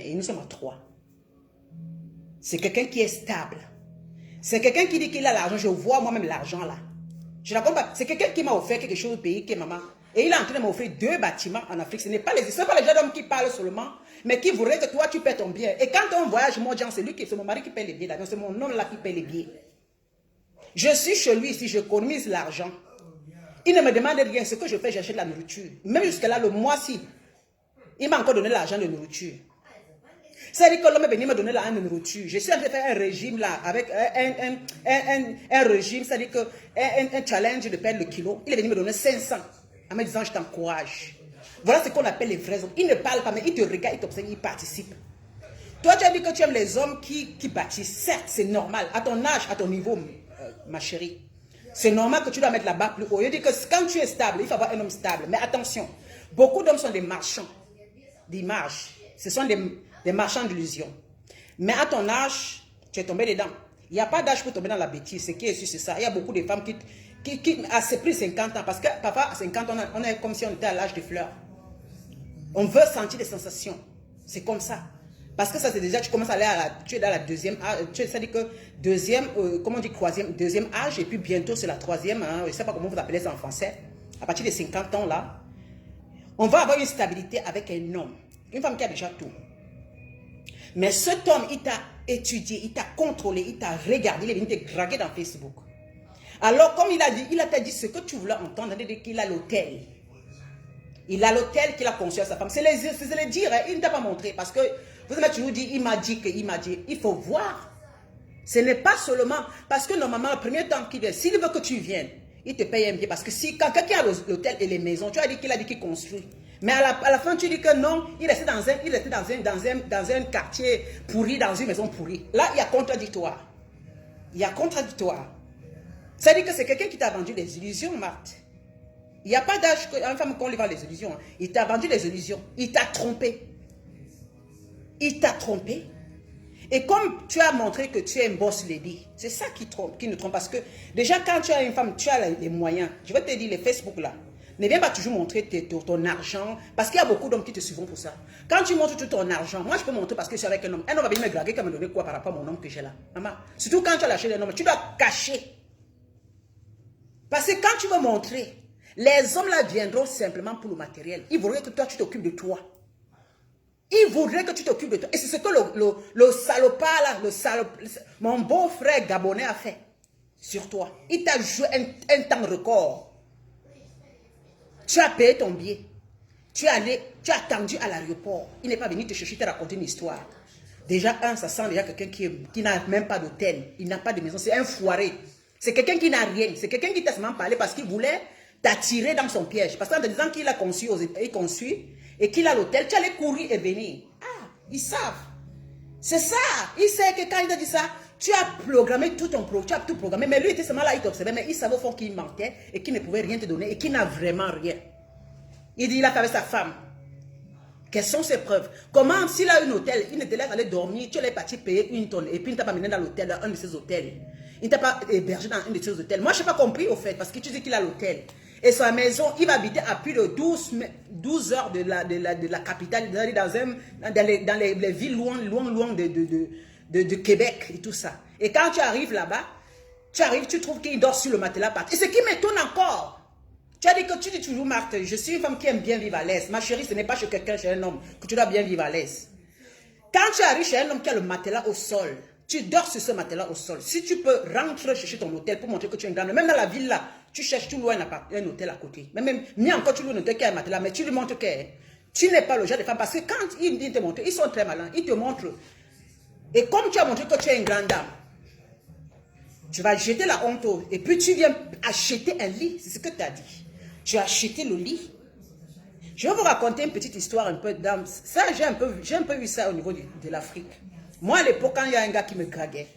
et nous sommes à 3. C'est quelqu'un qui est stable. C'est quelqu'un qui dit qu'il a l'argent. Je vois moi-même l'argent là. Je ne comprends pas. C'est quelqu'un qui m'a offert quelque chose au pays qui est maman. Et il est en train de m'offrir 2 bâtiments en Afrique. Ce n'est pas les jeunes hommes qui parlent seulement, mais qui voudraient que toi tu paies ton bien. Et quand on voyage, moi, c'est mon mari qui paie les billets d'avion. C'est mon homme là qui paie les billets. Je suis chez lui ici, j'économise l'argent. Il ne me demande rien. Ce que je fais, j'achète la nourriture. Même jusqu'à là, le mois-ci, il m'a encore donné l'argent de nourriture. C'est-à-dire que l'homme est venu me donner l'argent de nourriture. Je suis en train de faire un régime là, avec un régime, c'est-à-dire que un challenge de perdre le kilo. Il est venu me donner 500 en me disant je t'encourage. Voilà ce qu'on appelle les vrais hommes. Ils ne parlent pas, mais ils te regardent, ils t'observent, ils participent. Toi, tu as dit que tu aimes les hommes qui bâtissent. Certes, c'est normal. À ton âge, à ton niveau, ma chérie. C'est normal que tu dois mettre la barre plus haut. Je dis que quand tu es stable, il faut avoir un homme stable. Mais attention, beaucoup d'hommes sont des marchands d'image. Ce sont des marchands d'illusions. Mais à ton âge, tu es tombé dedans. Il n'y a pas d'âge pour tomber dans la bêtise. Ce qui est sûr, c'est ça. Il y a beaucoup de femmes qui à ce prix 50 ans, parce que papa, à 50 ans, on est comme si on était à l'âge des fleurs. On veut sentir des sensations. C'est comme ça. Parce que ça, c'est déjà, tu commences à aller tu es dans la deuxième âge, c'est-à-dire que deuxième, comment on dit, deuxième âge, et puis bientôt c'est la troisième, hein, je ne sais pas comment vous appelez ça en français. À partir de 50 ans là, on va avoir une stabilité avec un homme. Une femme qui a déjà tout. Mais cet homme, il t'a étudié, il t'a contrôlé, il t'a regardé, il est venu te draguer dans Facebook. Alors, comme il t'a dit ce que tu voulais entendre, c'est-à-dire qu'il a l'hôtel. Il a l'hôtel qu'il a conçu à sa femme. C'est le dire, hein, il ne t'a pas montré. Parce que, vous avez toujours dit, il m'a dit. Il faut voir. Ce n'est pas seulement, parce que normalement, le premier temps qu'il vient, s'il veut que tu viennes, il te paye un billet. Parce que si, quand quelqu'un a l'hôtel et les maisons, tu as dit qu'il construit. Mais à la fin, tu dis que non, il restait dans un quartier pourri, dans une maison pourrie. Là, il y a contradictoire. Il y a contradictoire. C'est-à-dire que c'est quelqu'un qui t'a vendu des illusions, Marthe. Il n'y a pas d'âge qu'une femme qu'on lui vend les illusions. Hein. Il t'a vendu les illusions. Il t'a trompé. Il t'a trompé. Et comme tu as montré que tu es un boss lady, c'est ça qui nous trompe. Parce que déjà, quand tu as une femme, tu as les moyens. Je vais te dire, les Facebook là, ne viens pas toujours montrer ton argent. Parce qu'il y a beaucoup d'hommes qui te suivent pour ça. Quand tu montres tout ton argent, moi je peux montrer parce que je suis avec un homme. Un homme va venir me draguer, comme me donner quoi par rapport à mon homme que j'ai là. Maman, surtout quand tu as lâché un homme, tu dois cacher. Parce que quand tu veux montrer, les hommes là viendront simplement pour le matériel. Ils voudraient que toi tu t'occupes de toi. Ils voudraient que tu t'occupes de toi. Et c'est ce que le salopard là, mon beau-frère gabonais a fait sur toi. Il t'a joué un temps record. Tu as payé ton billet. Tu as attendu à l'aéroport. Il n'est pas venu te chercher, te raconter une histoire. Déjà, ça sent déjà quelqu'un qui n'a même pas d'hôtel. Il n'a pas de maison. C'est un foiré. C'est quelqu'un qui n'a rien. C'est quelqu'un qui t'a seulement parlé parce qu'il voulait t'attirer dans son piège. Parce qu'en te disant qu'il a conçu et qu'il a l'hôtel, tu allais courir et venir. Ah, ils savent. C'est ça. Il sait que quand il t'a dit ça, tu as programmé tout ton projet, tu as tout programmé. Mais lui était seulement là, il t'observait, mais il savait au fond qu'il mentait et qu'il ne pouvait rien te donner et qu'il n'a vraiment rien. Il dit, il a fait avec sa femme. Quelles sont ses preuves? Comment, s'il a un hôtel, il ne te laisse aller dormir, tu l'es parti payer une tonne et puis il ne t'a pas mené dans l'hôtel, dans un de ses hôtels. Il ne t'a pas hébergé dans un de ses hôtels. Moi, je n'ai pas compris au fait, parce que tu dis qu'il a l'hôtel. Et sa maison, il va habiter à plus de 12 heures de la capitale, dans les villes loin de Québec et tout ça. Et quand tu arrives là-bas, tu trouves qu'il dort sur le matelas. Et ce qui m'étonne encore, tu as dit que tu dis toujours, Marthe, je suis une femme qui aime bien vivre à l'aise. Ma chérie, ce n'est pas chez quelqu'un, chez un homme, que tu dois bien vivre à l'aise. Quand tu arrives chez un homme qui a le matelas au sol, tu dors sur ce matelas au sol. Si tu peux, rentre chercher ton hôtel pour montrer que tu es une grande. Même dans la ville là, tu cherches, tu loues un hôtel à côté. Même mieux encore, tu loues un hôtel qui a un matelas, mais tu lui montres que tu n'es pas le genre de femme. Parce que quand ils te montrent, ils sont très malins. Ils te montrent. Et comme tu as montré que tu es une grande dame, tu vas jeter la honte. Et puis tu viens acheter un lit. C'est ce que tu as dit. Tu as acheté le lit. Je vais vous raconter une petite histoire un peu d'âme. Ça, j'ai un peu vu ça au niveau de l'Afrique. Moi, à l'époque, quand il y a un gars qui me draguait,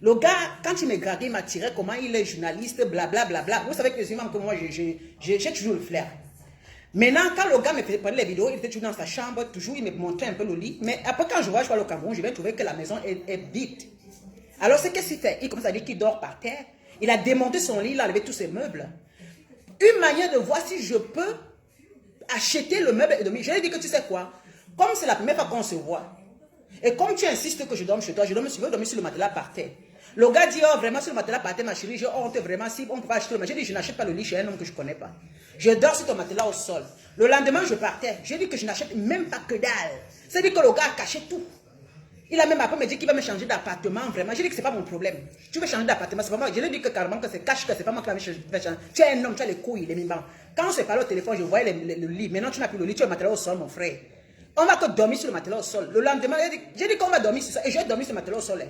le gars, quand il me draguait, il m'attirait comment il est journaliste, blablabla. Vous savez que les humains comme moi, j'ai toujours le flair. Maintenant, quand le gars me prenait les vidéos, il était toujours dans sa chambre, toujours, il me montrait un peu le lit. Mais après, quand je vois au Cameroun, je vais trouver que la maison est vide. Alors, c'est qu'est-ce qu'il fait? Il commence à dire qu'il dort par terre. Il a démonté son lit, il a enlevé tous ses meubles. Une manière de voir si je peux acheter le meuble et dormir. Je lui ai dit que tu sais quoi? Comme c'est la première fois qu'on se voit, Et comme tu insistes que je dorme chez toi, je veux dormir sur le matelas par terre. Le gars dit, oh, vraiment sur le matelas par terre, ma chérie, j'ai honte, vraiment, si on peut pas acheter le matelas. J'ai dit, je n'achète pas le lit chez un homme que je ne connais pas. Je dors sur ton matelas au sol. Le lendemain, je partais. J'ai dit que je n'achète même pas que dalle. C'est-à-dire que le gars a caché tout. Il a même après me dit qu'il va me changer d'appartement, vraiment. J'ai dit que ce n'est pas mon problème. Tu veux changer d'appartement, c'est pas moi. Je lui ai dit que carrément que c'est cache, que c'est pas moi qui vais changer. Tu es un homme, tu as les couilles, les mimbans. Quand on se parlait au téléphone, je voyais le lit. Maintenant, tu n'as plus le lit, tu as le matelas au sol, mon frère. On va que dormir sur le matelas au sol. Le lendemain, j'ai dit qu'on va dormir sur ça. Et j'ai dormi sur le matelas au sol.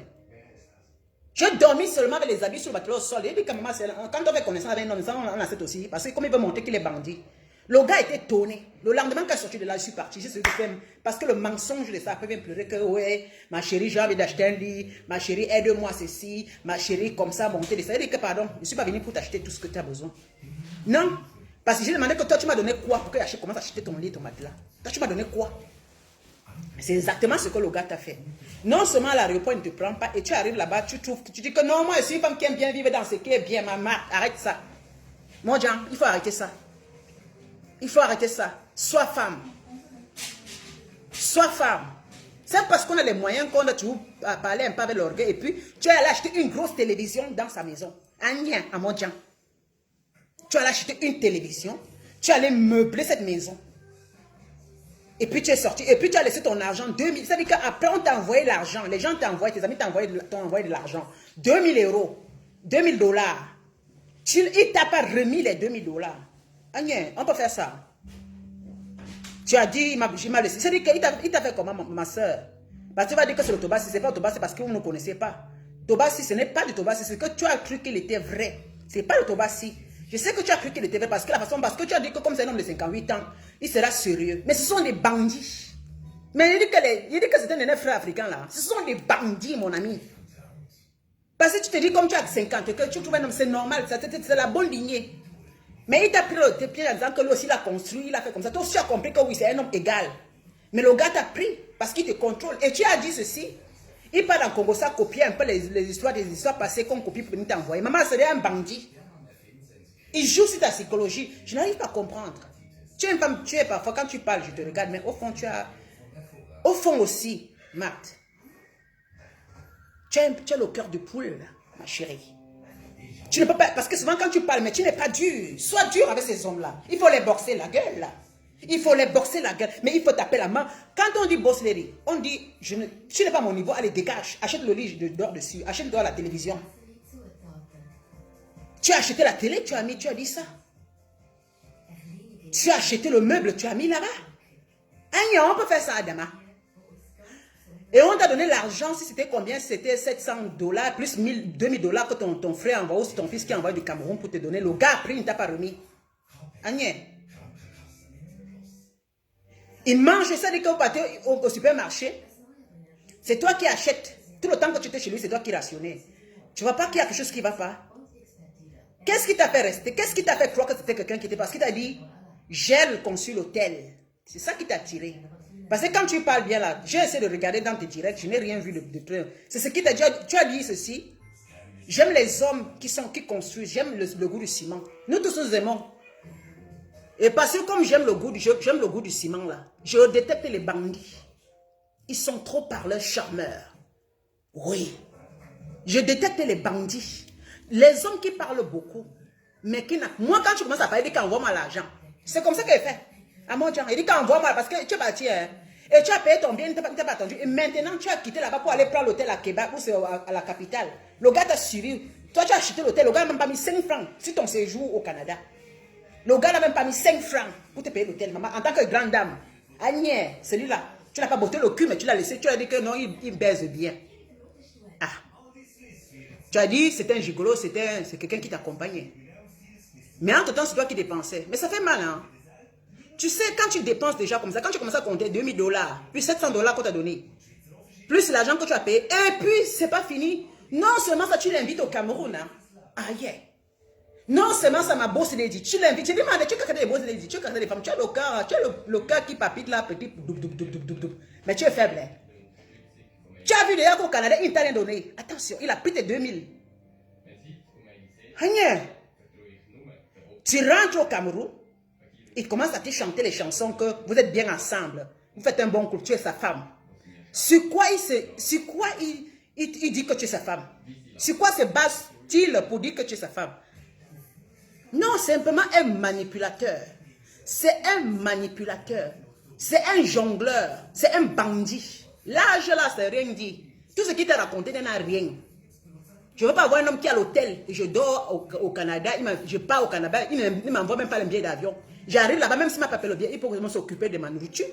J'ai dormi seulement avec les habits sur le matelas au sol. J'ai dit que maman, quand on fait connaissance avec un homme, on a cette aussi. Parce que comme il veut montrer qu'il est bandit. Le gars était tourné. Le lendemain, quand je suis sorti de là, je suis parti. Parce que le mensonge de ça, après vient pleurer que, ouais, ma chérie, j'ai envie d'acheter un lit. Ma chérie, aide-moi ceci. Ma chérie, comme ça, monter. Ça veut dire que, pardon, je ne suis pas venu pour t'acheter tout ce que tu as besoin. Non. Parce que j'ai demandé que toi, tu m'as donné quoi pour que je commence à acheter ton lit, ton matelas. Toi, tu m'as donné quoi? C'est exactement ce que le gars t'a fait. Non seulement à l'aéroport, il ne te prend pas, et tu arrives là-bas, tu trouves, tu dis que non, moi, je suis une femme qui aime bien vivre dans ce qui est bien, maman, arrête ça. Mon Jean, il faut arrêter ça. Il faut arrêter ça. Sois femme. Sois femme. C'est parce qu'on a les moyens qu'on a toujours parlé un peu avec l'orgueil, et puis tu as allé acheter une grosse télévision dans sa maison. Rien à mon Jean. Tu as allé acheter une télévision, tu as allé meubler cette maison. Et puis tu es sorti, et puis tu as laissé ton argent, 2000. Ça veut dire qu'après on t'a envoyé l'argent, les gens t'envoient, tes amis t'ont envoyé de l'argent. 2000 euros, 2000 dollars. Il ne t'a pas remis les 2000 dollars. Agnès, on peut faire ça. Tu as dit, il m'a laissé. C'est-à-dire qu'il t'a fait comment, ma soeur? Parce que tu vas dire que c'est le Tobassi, c'est pas le Tobassi parce qu'on ne connaissait pas. Tobassi, ce n'est pas du Tobassi, c'est que tu as cru qu'il était vrai. C'est pas le Tobassi. Je sais que tu as cru qu'il était vrai parce que tu as dit que comme c'est un homme de 58 ans, il sera sérieux. Mais ce sont des bandits. Mais il dit que c'est un frère africain là. Ce sont des bandits, mon ami. Parce que tu te dis comme tu as 50, que tu trouves un homme, c'est normal, c'est la bonne lignée. Mais il t'a pris le pied en disant que lui aussi il a construit, il a fait comme ça. Toi aussi tu as compris que oui, c'est un homme égal. Mais le gars t'a pris parce qu'il te contrôle. Et tu as dit ceci. Il part dans Congo, ça copier un peu les histoires, des histoires passées qu'on copie pour venir t'envoyer. Maman, c'est un bandit. Il joue sur ta psychologie. Je n'arrive pas à comprendre. Tu es une femme, tu es parfois, quand tu parles, je te regarde, mais au fond, tu as... Au fond aussi, Marthe, tu as le cœur de poule, ma chérie. Tu ne peux pas... Parce que souvent, quand tu parles, mais tu n'es pas dur. Sois dur avec ces hommes-là. Il faut les boxer la gueule, là. Il faut les boxer la gueule. Mais il faut taper la main. Quand on dit boss lady, on dit, tu n'es pas mon niveau, allez, dégage. Achète le lit, je dors dessus. Achète-toi la télévision. Tu as acheté la télé, tu as dit ça. Tu as acheté le meuble, tu as mis là-bas. On peut faire ça, Adama. Et on t'a donné l'argent, si c'était combien? C'était 700 dollars, plus 2000 dollars que ton frère envoie, ou si ton fils qui envoie du Cameroun pour te donner. Le gars a pris, il ne t'a pas remis. Agnès. Il mange ça, dit qu'au au supermarché, c'est toi qui achètes. Tout le temps que tu étais chez lui, c'est toi qui rationnais. Tu ne vois pas qu'il y a quelque chose qui ne va pas? Qu'est-ce qui t'a fait rester? Qu'est-ce qui t'a fait croire que c'était quelqu'un qui était... Parce qu'il t'a dit, j'ai conçu l'hôtel. C'est ça qui t'a attiré. Parce que quand tu parles bien là, j'ai essayé de regarder dans tes directs, je n'ai rien vu de très... C'est ce qui t'a dit. Tu as dit ceci. J'aime les hommes qui construisent. J'aime le goût du ciment. Nous tous nous aimons. Et parce que comme j'aime le goût du ciment là, je détecte les bandits. Ils sont trop parleurs, charmeurs. Oui. Je détecte les bandits. Les hommes qui parlent beaucoup, mais qui n'a... Moi, quand tu commences à parler, il dit qu'envoie-moi l'argent. C'est comme ça qu'il fait. À mon Dieu, il dit qu'envoie-moi, parce que tu es parti, hein, et tu as payé ton bien, il ne t'a pas attendu. Et maintenant, tu as quitté là-bas pour aller prendre l'hôtel à Québec, ou c'est à la capitale. Le gars t'a suivi. Toi, tu as acheté l'hôtel, le gars n'a même pas mis 5 francs sur ton séjour au Canada. Le gars n'a même pas mis 5 francs pour te payer l'hôtel, maman, en tant que grande dame. Agnès, celui-là, tu n'as pas botté le cul, mais tu l'as laissé, tu as dit que non, il baise bien. Ah. Tu as dit, c'est un gigolo, c'est quelqu'un qui t'accompagnait. Mais entre-temps, c'est toi qui dépensais. Mais ça fait mal, hein. Tu sais, quand tu dépenses déjà comme ça, quand tu commences à compter 2000 dollars, puis 700 dollars qu'on t'a donné, plus l'argent que tu as payé, et puis c'est pas fini. Non seulement ça, tu l'invites au Cameroun, hein. Ah, yeah. Non seulement ça m'a bossé les dit, tu l'invites, tu dis, tu as regardé les boss les dit, tu as regardé les femmes, tu as le cœur qui papite là, petit, mais tu es faible, hein. Tu as vu d'ailleurs qu'au Canada, il t'a rien donné. Attention, il a pris tes 2000. Agnès, tu rentres au Cameroun, il commence à te chanter les chansons que vous êtes bien ensemble. Vous faites un bon couple, tu es sa femme. Sur quoi il dit que tu es sa femme? Sur quoi se base-t-il pour dire que tu es sa femme? Non, simplement un manipulateur. C'est un manipulateur. C'est un jongleur. C'est un bandit. L'âge là, c'est rien dit. Tout ce qu'il t'a raconté n'a rien. Je ne veux pas avoir un homme qui est à l'hôtel. Je dors au Canada. Je pars au Canada. Il ne m'envoie même pas le billet d'avion. J'arrive là-bas, même s'il m'a pas payé le billet, il faut vraiment s'occuper de ma nourriture.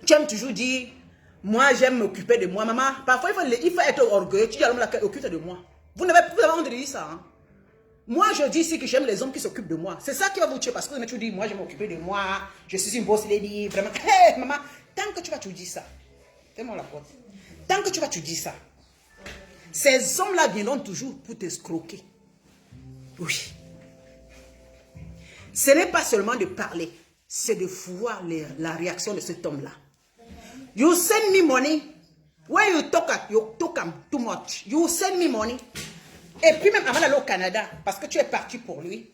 Tu aimes toujours dire, moi j'aime m'occuper de moi. Maman, parfois il faut être orgueilleux. Tu dis à l'homme là, occupe-toi de moi. Vous n'avez pas honte de dire ça. Hein? Moi, je dis ici que j'aime les hommes qui s'occupent de moi. C'est ça qui va vous tuer parce que vous toujours dit, moi, je vais m'occuper de moi, je suis une boss lady, vraiment. Hey, maman, tant que tu vas te dire ça, fais-moi la porte. Tant que tu vas te dire ça, ces hommes-là viendront toujours pour t'escroquer. Oui. Ce n'est pas seulement de parler, c'est de voir la réaction de cet homme-là. You send me money. When you talk too much, you send me money. Et puis même avant d'aller au Canada, parce que tu es parti pour lui,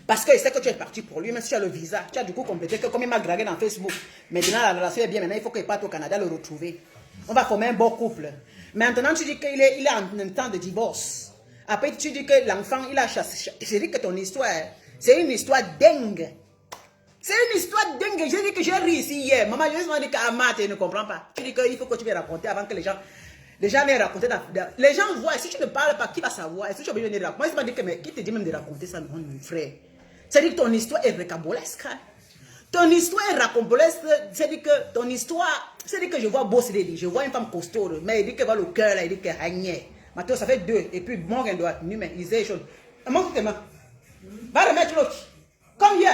parce qu'il sait que tu es parti pour lui, même si tu as le visa, tu as du coup complété que comme il m'a dragué dans Facebook, maintenant la relation est bien, maintenant il faut qu'il parte au Canada le retrouver. On va former un bon couple. Maintenant tu dis qu'il est en temps de divorce. Après tu dis que l'enfant il a chassé. Je dis que ton histoire, c'est une histoire dingue. C'est une histoire dingue. Je dis que j'ai ri ici hier. Maman, je me dis qu'Amate ne comprend pas. Tu dis qu'il faut que tu viennes raconter avant que les gens viennent raconter. Les gens voient. Si tu ne parles pas, qui va savoir? Est-ce que tu as besoin de raconter? Moi, je me dis que, mais qui te dit même de raconter ça, mon frère? C'est-à-dire que ton histoire est rocambolesque. Hein? Ton histoire est rocambolesque. C'est-à-dire que ton histoire. C'est-à-dire que je vois Boss Lady. Je vois une femme costaud. Mais il dit qu'elle va le cœur, là. Il dit qu'elle ragnait. Maintenant, ça fait 2. Et puis, bon, elle doit être numéro. Il sait les choses. Montre tes mains. Va remettre l'autre. Come here.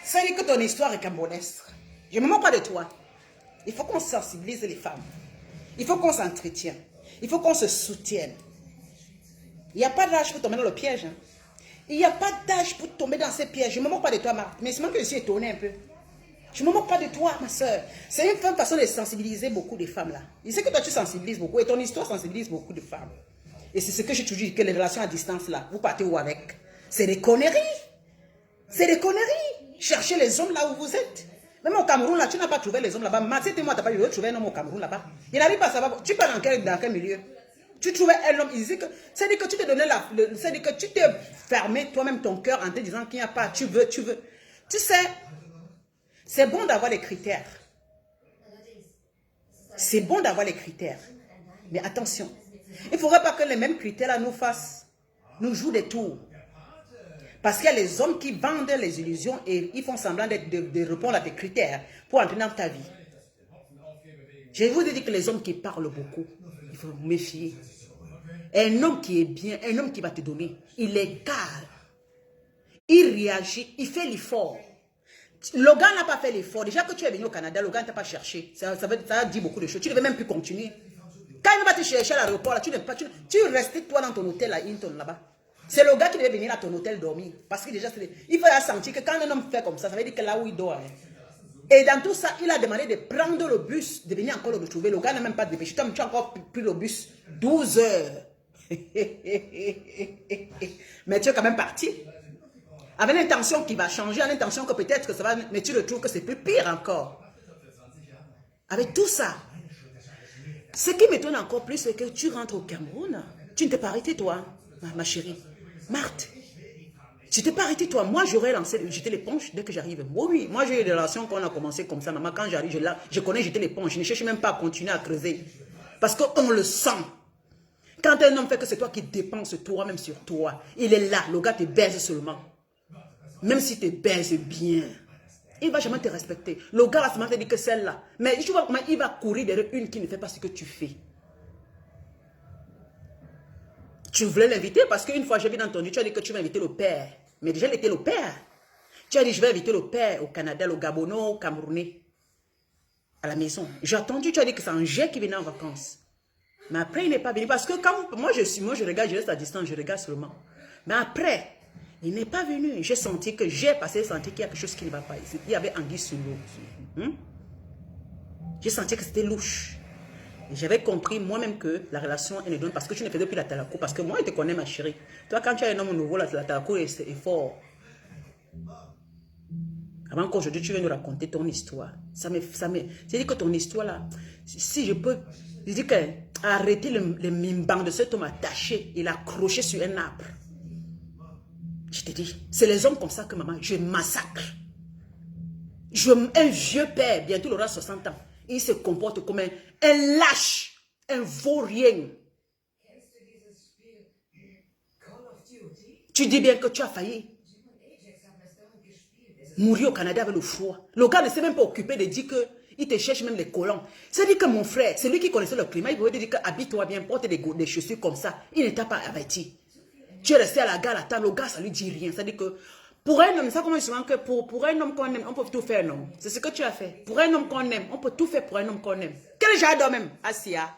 C'est-à-dire que ton histoire est cambonesque. Je ne me moque pas de toi. Il faut qu'on sensibilise les femmes. Il faut qu'on s'entretienne. Il faut qu'on se soutienne. Il n'y a pas d'âge pour tomber dans le piège. Hein. Il n'y a pas d'âge pour tomber dans ces pièges. Je ne me moque pas de toi, Marthe. Mais c'est même que je suis étonnée un peu. Je ne me moque pas de toi, ma soeur. C'est une façon de sensibiliser beaucoup de femmes là. Je sais que toi tu sensibilises beaucoup et ton histoire sensibilise beaucoup de femmes. Et c'est ce que j'ai toujours dit, que les relations à distance là, vous partez où avec? C'est des conneries. C'est des conneries. Cherchez les hommes là où vous êtes. Même au Cameroun, là, tu n'as pas trouvé les hommes là-bas. C'était moi, tu n'as pas eu trouver un homme au Cameroun là-bas. Il n'arrive pas à savoir. Tu parles dans quel milieu? Tu trouvais un homme, il dit que c'est-à-dire que tu t'es donné c'est-à-dire que tu t'es fermé toi-même ton cœur en te disant qu'il n'y a pas. Tu veux. Tu sais, c'est bon d'avoir les critères. C'est bon d'avoir les critères. Mais attention, il ne faudrait pas que les mêmes critères là nous jouent des tours. Parce qu'il y a les hommes qui vendent les illusions et ils font semblant de répondre à tes critères pour entrer dans ta vie. Je vous dis que les hommes qui parlent beaucoup, il faut vous méfier. Un homme qui est bien, un homme qui va te donner, il est calme. Il réagit, il fait l'effort. Logan n'a pas fait l'effort. Déjà que tu es venu au Canada, Logan ne t'a pas cherché. Ça dit beaucoup de choses. Tu ne devais même plus continuer. Quand il va te chercher à l'aéroport, tu restes toi dans ton hôtel à Hinton là-bas. C'est le gars qui devait venir à ton hôtel dormir. Parce que déjà, il faut sentir que quand un homme fait comme ça veut dire que là où il dort. Hein. Et dans tout ça, il a demandé de prendre le bus, de venir encore le retrouver. Le gars n'a même pas dépêché. Tu as encore pris le bus 12 heures. Mais tu es quand même parti. Avec l'intention qui va changer, avec l'intention que peut-être que ça va... Mais tu le trouves que c'est plus pire encore. Avec tout ça. Ce qui m'étonne encore plus, c'est que tu rentres au Cameroun. Tu ne t'es pas arrêté, toi, ma chérie. Marthe, tu t'es pas arrêté, toi. Moi, j'aurais lancé, j'étais l'éponge dès que j'arrive. Oui, moi, j'ai eu des relations qu'on a commencé comme ça. Maman, quand j'arrive, je connais, j'étais l'éponge. Je ne cherche même pas à continuer à creuser. Parce qu'on le sent. Quand un homme fait que c'est toi qui dépenses toi-même sur toi, il est là, le gars te baise seulement. Même si tu te baises bien, il ne va jamais te respecter. Le gars va seulement te dire que celle-là. Mais tu vois comment il va courir derrière une qui ne fait pas ce que tu fais. Tu voulais l'inviter parce qu'une fois j'ai bien entendu, tu as dit que tu vas inviter le père. Mais déjà, il était le père. Tu as dit, je vais inviter le père au Canada, le Gabonais, au Camerounais, à la maison. J'ai entendu, tu as dit que c'est un jet qui venait en vacances. Mais après, il n'est pas venu. Parce que quand moi, je regarde, je reste à distance, je regarde seulement. Mais après, il n'est pas venu. J'ai senti que j'ai senti qu'il y a quelque chose qui ne va pas. Il y avait anguille sous l'eau. J'ai senti que c'était louche. Et j'avais compris moi-même que la relation, elle ne donne parce que tu ne faisais plus la talakou. Parce que moi, je te connais, ma chérie. Toi, quand tu as un homme nouveau, la talakou est fort. Avant qu'aujourd'hui, tu viennes nous raconter ton histoire. C'est-à-dire que ton histoire, là, si je peux... Je dis que arrêter le mimban de cet homme attaché et l'accrocher sur un arbre. Je te dis, c'est les hommes comme ça que maman, je massacre. Un vieux père, bientôt il aura 60 ans. Il se comporte comme un lâche, un vaurien. Tu dis bien que tu as failli mourir au Canada avec le froid. Le gars ne s'est même pas occupé de dire qu'il te cherche même les collants. C'est-à-dire que mon frère, c'est lui qui connaissait le climat, il pouvait te dire que habille-toi bien, porte des chaussures comme ça. Il n'était pas averti. Tu es resté à la gare, attends, le gars, ça lui dit rien. C'est-à-dire que pour un homme, ça commence souvent que pour un homme qu'on aime, on peut tout faire, non? C'est ce que tu as fait. Pour un homme qu'on aime, on peut tout faire pour un homme qu'on aime. Quel genre d'homme même, Asia?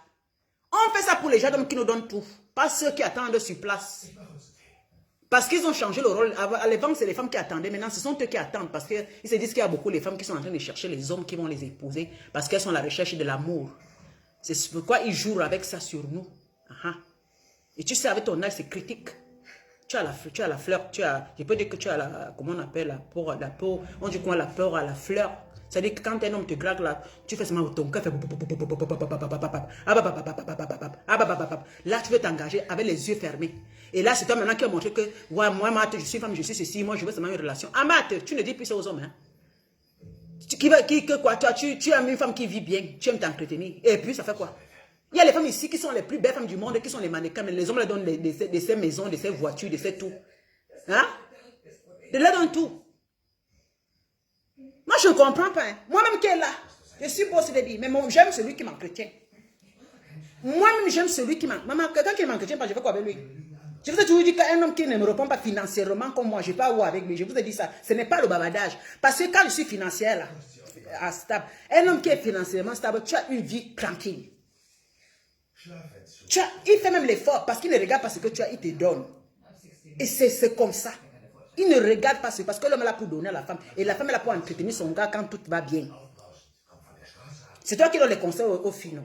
On fait ça pour les gens d'hommes qui nous donnent tout. Pas ceux qui attendent sur place. Parce qu'ils ont changé le rôle. À l'époque, c'est les femmes qui attendaient. Maintenant, ce sont eux qui attendent. Parce qu'ils se disent qu'il y a beaucoup de femmes qui sont en train de chercher les hommes qui vont les épouser. Parce qu'elles sont à la recherche de l'amour. C'est pourquoi ils jouent avec ça sur nous. Et tu sais, avec ton âge, c'est critique. Tu as la fleur. Je peux dire que tu as la... Comment on appelle la peau? On dit quoi, la peur à la fleur. C'est-à-dire que quand un homme te drague là, tu fais seulement ton cœur fait... Là, tu veux t'engager avec les yeux fermés. Et là, c'est toi maintenant qui as montré que ouais, moi, Marthe, je suis femme, je suis ceci, moi, je veux seulement une relation. Ah, Marthe, tu ne dis plus ça aux hommes. Hein? Tu aimes une femme qui vit bien, tu aimes t'entretenir. Et puis, ça fait quoi? Il y a les femmes ici qui sont les plus belles femmes du monde, qui sont les mannequins, mais les hommes leur donnent de ces maisons, de ces voitures, de ces tout. Hein? De leur donnent tout. Moi, je ne comprends pas. Hein. Moi-même qui est là, je suis bossé de dire, mais j'aime celui qui m'entretient. Moi-même, j'aime celui qui m'entretient. Maman, quelqu'un qui ne m'entretient pas, je vais quoi avec lui? Je vous ai toujours dit qu'un homme qui ne me répond pas financièrement comme moi, je ne vais pas avoir avec lui. Je vous ai dit ça. Ce n'est pas le bavardage. Parce que quand je suis financière, là, stable, un homme qui est financièrement stable, tu as une vie tranquille. Il fait même l'effort parce qu'il ne regarde pas ce que tu as, il te donne. Et c'est comme ça. Il ne regarde pas ce parce que l'homme est là pour donner à la femme. Et la femme est là pour entretenir son gars quand tout va bien. C'est toi qui donnes les conseils aux filles.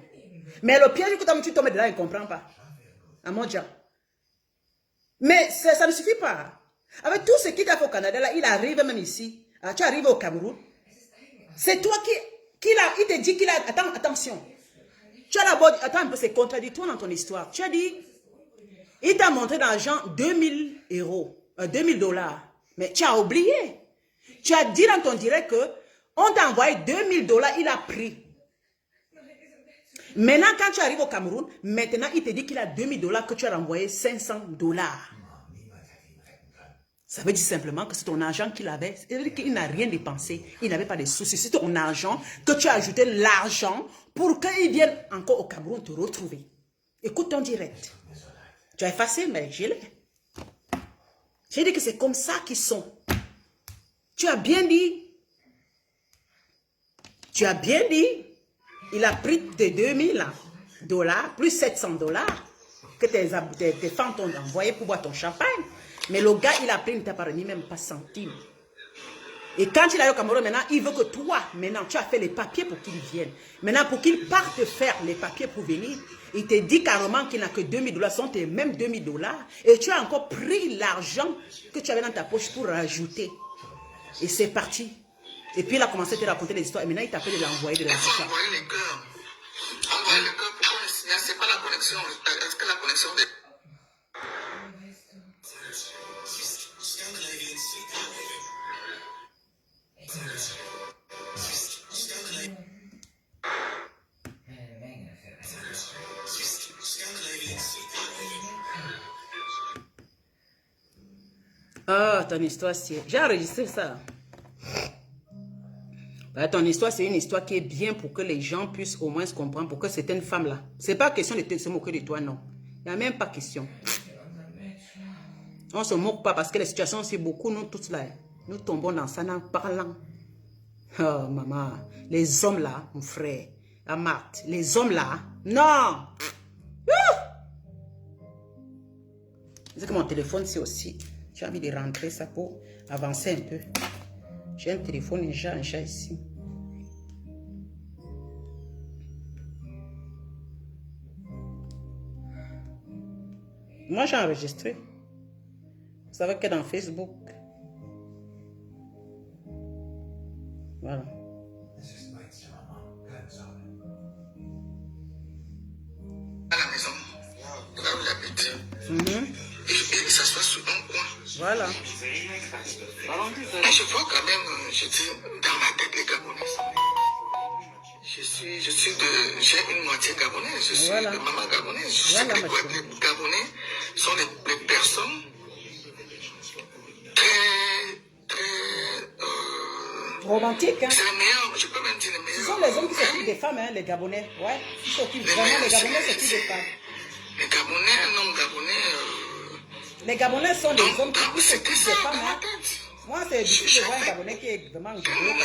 Mais le piège que tu tombes dedans, il ne comprend pas. À mon Dieu. Mais ça ne suffit pas. Avec tout ce qu'il a fait au Canada, là, il arrive même ici. Tu arrives au Cameroun. C'est toi il te dit qu'il a... Attends, attention. Tu as d'abord... Attends un peu, c'est contradictoire dans ton histoire. Tu as dit... Il t'a montré dans l'argent 2000 euros. 2000 $. Mais tu as oublié. Tu as dit dans ton direct que on t'a envoyé 2000 $, il a pris. Maintenant, quand tu arrives au Cameroun, maintenant, il te dit qu'il a 2000 $ que tu as renvoyé 500 $. Ça veut dire simplement que c'est ton argent qu'il avait. Ça veut dire qu'il n'a rien dépensé. Il n'avait pas de soucis. C'est ton argent que tu as ajouté l'argent pour qu'il vienne encore au Cameroun te retrouver. Écoute ton direct. Tu as effacé, mais je l'ai. J'ai dit que c'est comme ça qu'ils sont. Tu as bien dit. Tu as bien dit. Il a pris tes 2000 $ plus 700 $ que tes femmes t'ont envoyé pour boire ton champagne. Mais le gars, il a pris, il ne t'a pas remis même pas centime. Et quand il est au Cameroun, maintenant, il veut que toi, maintenant, tu as fait les papiers pour qu'il vienne. Maintenant, pour qu'il parte faire les papiers pour venir, il te dit carrément qu'il n'a que 2000 $, sont tes mêmes 2000 $. Et tu as encore pris l'argent que tu avais dans ta poche pour rajouter. Et c'est parti. Et puis il a commencé à te raconter les histoires. Et maintenant, il t'appelle de l'envoyer de l'argent. Envoyer les cœurs. Envoyer les cœurs, pourquoi le signal? C'est pas la connexion. Est-ce que la connexion des... Ah, ton histoire, c'est... J'ai enregistré ça. Ton histoire, c'est une histoire qui est bien pour que les gens puissent au moins se comprendre pourquoi c'est une femme-là. C'est pas question de se moquer de toi, non. Il n'y a même pas question. On ne se moque pas parce que les situations, c'est beaucoup, nous tous là. Nous tombons dans ça en parlant. Oh, maman. Les hommes là, mon frère. À Marthe. Les hommes là, non. Vu que mon téléphone, c'est aussi... J'ai envie de rentrer ça pour avancer un peu. J'ai un téléphone et j'ai un chat ici. Moi, j'ai enregistré. Vous savez que dans Facebook. Voilà. À la maison, là où j'habite. Et ça soit sous un coin. Voilà. Mais je vois quand même, je dis, dans ma tête, les Gabonais. J'ai une moitié gabonaise, je suis de maman gabonaise. Je sais que les Gabonais sont les personnes romantiques, hein. C'est les meilleurs, je peux même dire les meilleurs. Ce sont les hommes qui s'occupent des femmes, hein, les Gabonais. Ouais, ils s'occupent vraiment, les Gabonais s'occupent des femmes. Les Gabonais, un homme gabonais. Les Gabonais sont des hommes qui s'occupent des ça femmes. dans ma Hein. tête. Moi, c'est difficile de voir un Gabonais qui est vraiment généreux.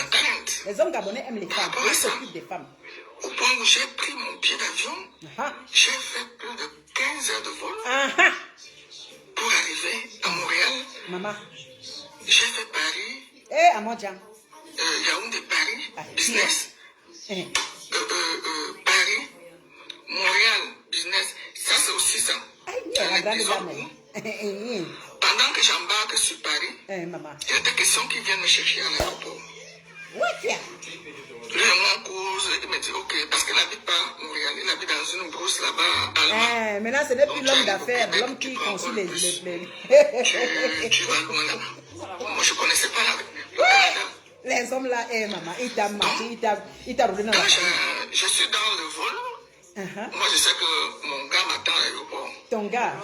Les hommes Gabonais aiment les femmes, ils s'occupent des femmes. Au point où j'ai pris mon billet d'avion, j'ai fait plus de 15 heures de vol pour arriver à Montréal. Maman. J'ai fait Paris. Eh, à Modjan. Yaoundé, Paris, business. Paris, Montréal, business. Ça, c'est aussi ça. La grande dame. Pendant que j'embarque sur Paris, il y a des questions qui viennent me chercher à l'aéroport. Ouais, Lui, mon cause, il me dit, ok, parce qu'il n'habite pas à Montréal, il habite dans une brousse là-bas. Maintenant, ce n'est plus l'homme d'affaires, l'homme qui conçut les... Tu vas loin là-bas. Moi, je ne connaissais pas le Canada. Les hommes là, maman, il t'a marqué, il t'a roulé dans la famille. Je suis dans le vol. Moi, je sais que mon gars m'attend à l'aéroport. Ton gars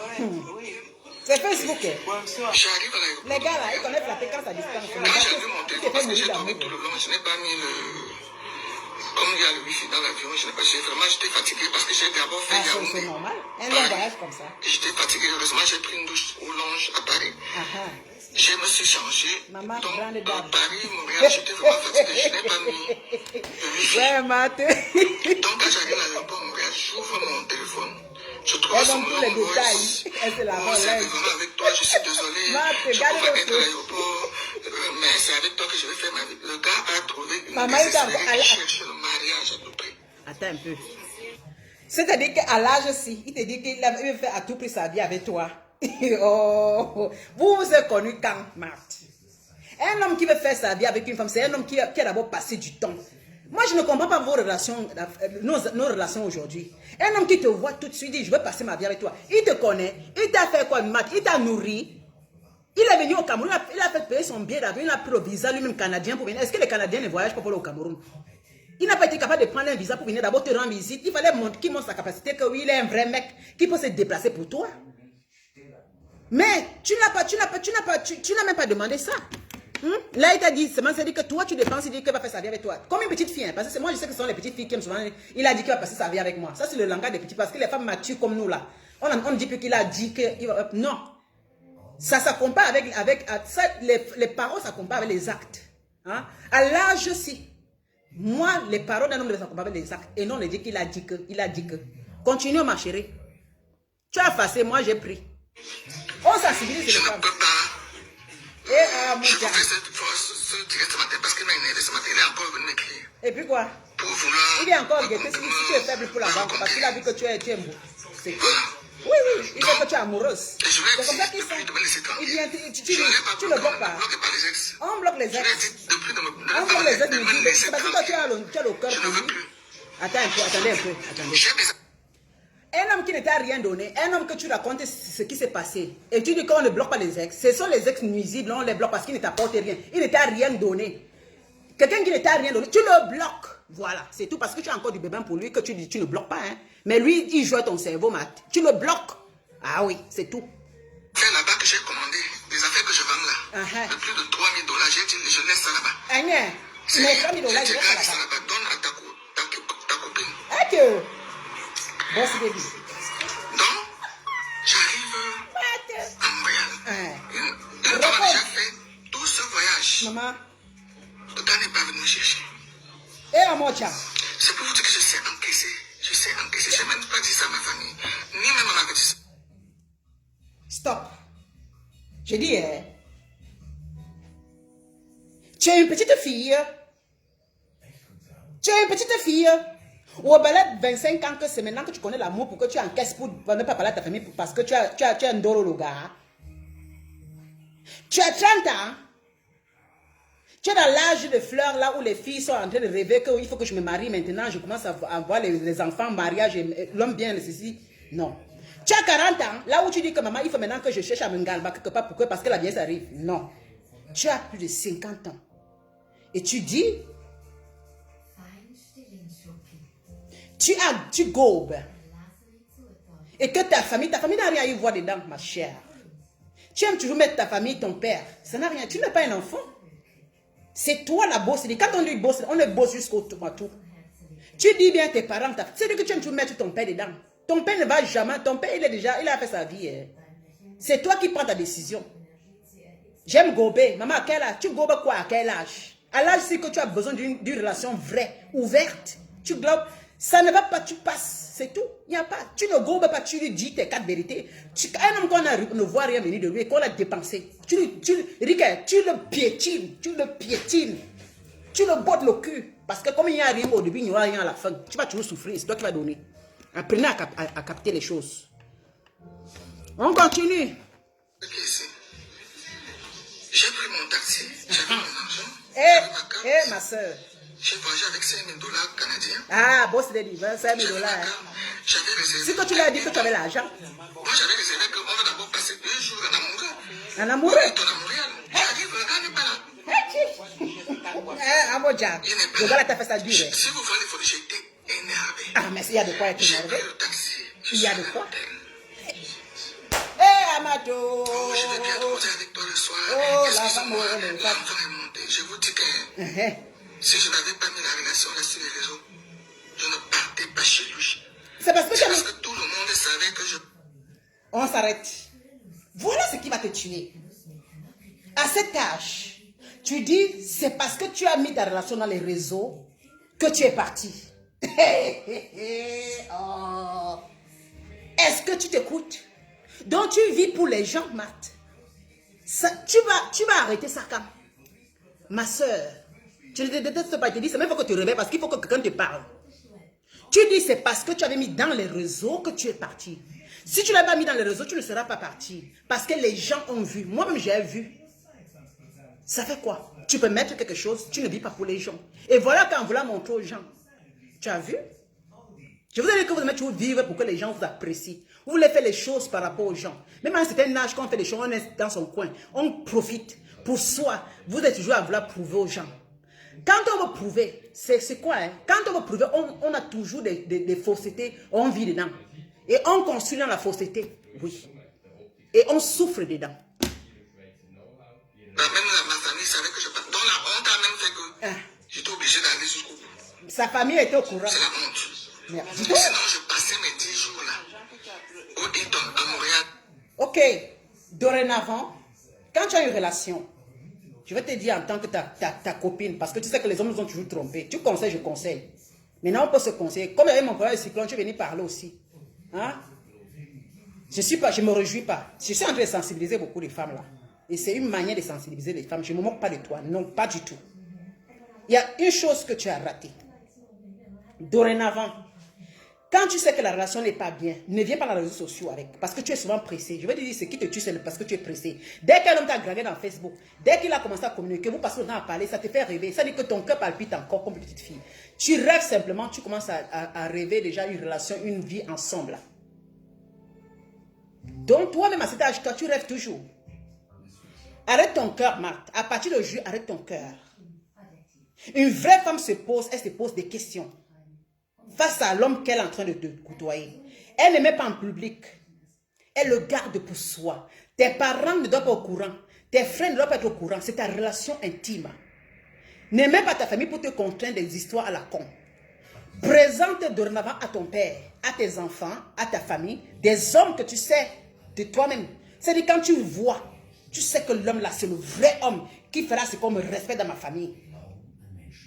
c'est Facebook. J'arrive à l'aéroport. Les gars là, ils connaissent la fréquence à distance. Quand j'ai vu mon téléphone, parce que j'ai dormi tout le long, je n'ai pas mis le... Comme il y a le wifi dans l'avion, j'étais fatigué parce que j'ai d'abord fait Yaoundé. C'est normal, un long voyage comme ça. J'étais fatigué, heureusement j'ai pris une douche au lounge à Paris. Je me suis changé. Maman, donc, grande dame. Paris, Montréal, j'étais vraiment fatigué. Je n'ai pas mis le wifi. Ouais, Matt. Donc, quand j'arrive à l'aéroport Montréal, j'ouvre mon téléphone. Je trouve son long voice. C'est la c'est vraiment avec toi, je suis désolé. Je peux pas être à l'aéroport, mais c'est avec toi que je vais faire ma vie. Le gars a trouvé une désespérée qui cherche le mariage à tout prix. Attends un peu. C'est-à-dire qu'à l'âge-ci, il te dit qu'il veut faire à tout prix sa vie avec toi. Oh, vous vous êtes connu quand, Marthe? Un homme qui veut faire sa vie avec une femme, c'est un homme qui a d'abord passé du temps. Moi, je ne comprends pas vos relations, nos relations aujourd'hui. Un homme qui te voit tout de suite, dit, je veux passer ma vie avec toi. Il te connaît, il t'a fait quoi, Marthe? Il t'a nourri. Il est venu au Cameroun, il a fait payer son billet d'avion, il a pris le visa lui-même canadien pour venir. Est-ce que les Canadiens ne voyagent pas pour aller au Cameroun? Il n'a pas été capable de prendre un visa pour venir d'abord te rendre visite. Il fallait qu'il montre sa capacité, que oui, il est un vrai mec qui peut se déplacer pour toi. Mais tu n'as même pas demandé ça. Là, il t'a dit, c'est dit que toi, tu dépenses, il dit qu'il va faire sa vie avec toi. Comme une petite fille, hein, parce que moi, je sais que ce sont les petites filles qui aiment souvent. Il a dit qu'il va passer sa vie avec moi. Ça, c'est le langage des petits, parce que les femmes matures comme nous, là, on ne dit plus qu'il a dit qu'il va... Non. Ça s'accompagne avec les paroles s'accompagnent avec les actes. Hein? À l'âge, si. Moi, les paroles d'un homme doivent s'accompagner avec les actes. Et non, on dit qu'il a dit que. Continue, ma chérie. Tu as effacé, moi, j'ai pris. On sensibilise les femmes. Et mon Je gars. fais cette force direct ce matin parce qu'il m'a énervé ce matin. Il est encore venu m'écrire. Et puis quoi? Pour vouloir. Il est encore guetté si tu es faible pour la banque parce qu'il a vu que tu es beau. C'est tout. Oui, il veut que tu es amoureuse. C'est comme ça qu'il fait. Il vient, tu le bloques pas. On bloque les ex. On bloque les ex. C'est parce que toi tu as le cœur pour lui. Attendez un peu. Un homme qui ne t'a rien donné, un homme que tu racontes ce qui s'est passé, et tu dis qu'on ne bloque pas les ex, ce sont les ex nuisibles, on les bloque parce qu'ils ne t'apportent rien. Il ne t'a rien donné. Quelqu'un qui ne t'a rien donné, tu le bloques. Voilà, c'est tout parce que tu as encore du bébé pour lui que tu ne bloques pas. Hein. Mais lui, il joue à ton cerveau, tu le bloques. Ah oui, c'est tout. C'est là-bas que j'ai commandé des affaires que je vends là. De plus de 3 000 $, j'ai dit, je laisse ça là-bas. Mais 3 000 $, je laisse ça là-bas. Donne à ta copine. Ok. Boss baby. Donc, j'arrive à Montréal. Il a déjà fait tout ce voyage. Maman. Le gars n'est pas venu me chercher. Et à mon chat. C'est pour vous dire que je sais encaisser. Je n'ai même pas dit ça à ma famille. Ni même à ma petite. Stop. J'ai dit, tu es une petite fille. Tu es une petite fille. Ou ben 25 ans que c'est maintenant que tu connais l'amour pour que tu encaisses pour ne pas parler à ta famille parce que tu as un dolo le gars. Tu as 30 ans. Tu es dans l'âge de fleurs là où les filles sont en train de rêver qu'il faut que je me marie maintenant. Je commence à voir les enfants, mariage, l'homme bien ceci. Non. Tu as 40 ans, là où tu dis que maman, il faut maintenant que je cherche à me galba quelque part parce que la vieillesse arrive. Non. Tu as plus de 50 ans. Et tu dis, tu gobes. Et que ta famille n'a rien à y voir dedans, ma chère. Tu aimes toujours mettre ta famille, ton père. Ça n'a rien. Tu n'es pas un enfant. C'est toi la bosse. Quand on dit bosse, on est bosse jusqu'au tout. Tu dis bien tes parents. C'est que tu aimes toujours mettre ton père dedans. Ton père ne va jamais. Ton père, il a fait sa vie. C'est toi qui prends ta décision. J'aime gober. Maman, à quel âge? Tu gobes quoi à quel âge? À l'âge, c'est que tu as besoin d'une relation vraie, ouverte. Tu globes. Ça ne va pas, tu passes. C'est tout. Il n'y a pas. Tu ne gobes pas, tu lui dis tes 4 vérités. Un homme qu'on ne voit rien venir de lui, qu'on a dépensé. Tu le piétines. Tu le piétines. Tu le bottes le cul. Parce que comme il n'y a rien au début, il n'y aura rien à la fin. Tu vas toujours souffrir. C'est toi qui vas donner. Apprenez à capter les choses. On continue. J'ai pris mon taxi. J'ai pris mon argent. Ma soeur. J'ai voyagé avec 5 000 $ canadiens. Ah, boss de livre, 5 000 $. J'avais réservé. C'est que tu l'as dit que tu avais l'argent. Moi, j'avais réservé qu'on va d'abord passer 2 jours en amoureux. En amoureux? Oui, ton amoureux. J'arrive, le gars n'est pas là. Amodja. Le gars là t'a fait ça dur. Si vous voulez, il faut que j'étais énervé. Ah, mais il y a de quoi être énervé. J'ai pris le taxi. Il y a de quoi? Amado. Je vais bien causer avec toi le soir. Oh, excusez-moi, l'enfant est monté. Je vous dis que si je n'avais pas mis la relation là sur les réseaux, je ne partais pas chez lui. C'est parce que tout le monde savait que je... On s'arrête. Voilà ce qui va te tuer. À cet âge, tu dis, c'est parce que tu as mis ta relation dans les réseaux que tu es parti. Oh. Est-ce que tu t'écoutes? Donc tu vis pour les gens, Marthe. Tu vas arrêter ça quand? Ma soeur, je ne te déteste pas, je te dis, c'est même faut que tu te réveilles parce qu'il faut que quelqu'un te parle. Tu dis, c'est parce que tu avais mis dans les réseaux que tu es parti. Si tu ne l'as pas mis dans les réseaux, tu ne seras pas parti. Parce que les gens ont vu. Moi-même, j'ai vu. Ça fait quoi? Tu peux mettre quelque chose, tu ne vis pas pour les gens. Et voilà qu'en voulant montrer aux gens. Tu as vu? Je vous ai dit que vous aimez toujours vivre pour que les gens vous apprécient. Vous voulez faire les choses par rapport aux gens. Même à un certain âge, quand on fait les choses, on est dans son coin. On profite pour soi. Vous êtes toujours à vouloir prouver aux gens. Quand on veut prouver, c'est quoi? Quand on veut prouver, on a toujours des faussetés. On vit dedans. Et on construit dans la fausseté. Oui. Et on souffre dedans. Même ma famille savait que je partais. Donc la honte a même fait que j'étais obligé d'aller jusqu'au bout. Sa famille était au courant. C'est la honte. Merci. Sinon, je passais mes 10 jours là. Au Hilton, à Montréal. Ok. Dorénavant, quand tu as une relation, je vais te dire en tant que ta copine, parce que tu sais que les hommes nous ont toujours trompés. Tu conseilles, je conseille. Maintenant, on peut se conseiller. Comme il y avait mon problème de cyclone, tu es venu parler aussi. Hein? Je me réjouis pas. Je suis en train de sensibiliser beaucoup de femmes là. Et c'est une manière de sensibiliser les femmes. Je ne me moque pas de toi. Non, pas du tout. Il y a une chose que tu as ratée. Dorénavant, quand tu sais que la relation n'est pas bien, ne viens pas dans les réseaux sociaux avec. Parce que tu es souvent pressé. Je vais te dire, ce qui te tue, c'est parce que tu es pressé. Dès qu'un homme t'a gravé dans Facebook, dès qu'il a commencé à communiquer, vous passez le temps à parler, ça te fait rêver. Ça dit que ton cœur palpite encore comme une petite fille. Tu rêves simplement, tu commences à rêver déjà une relation, une vie ensemble. Donc toi-même à cet âge, toi, tu rêves toujours. Arrête ton cœur, Marthe. À partir d'aujourd'hui, arrête ton cœur. Une vraie femme elle se pose des questions. Face à l'homme qu'elle est en train de côtoyer. Elle ne met pas en public. Elle le garde pour soi. Tes parents ne doivent pas être au courant. Tes frères ne doivent pas être au courant. C'est ta relation intime. Ne mets pas ta famille pour te contraindre des histoires à la con. Présente dorénavant à ton père, à tes enfants, à ta famille, des hommes que tu sais de toi-même. C'est-à-dire quand tu vois, tu sais que l'homme là, c'est le vrai homme qui fera ce qu'on me respecte dans ma famille.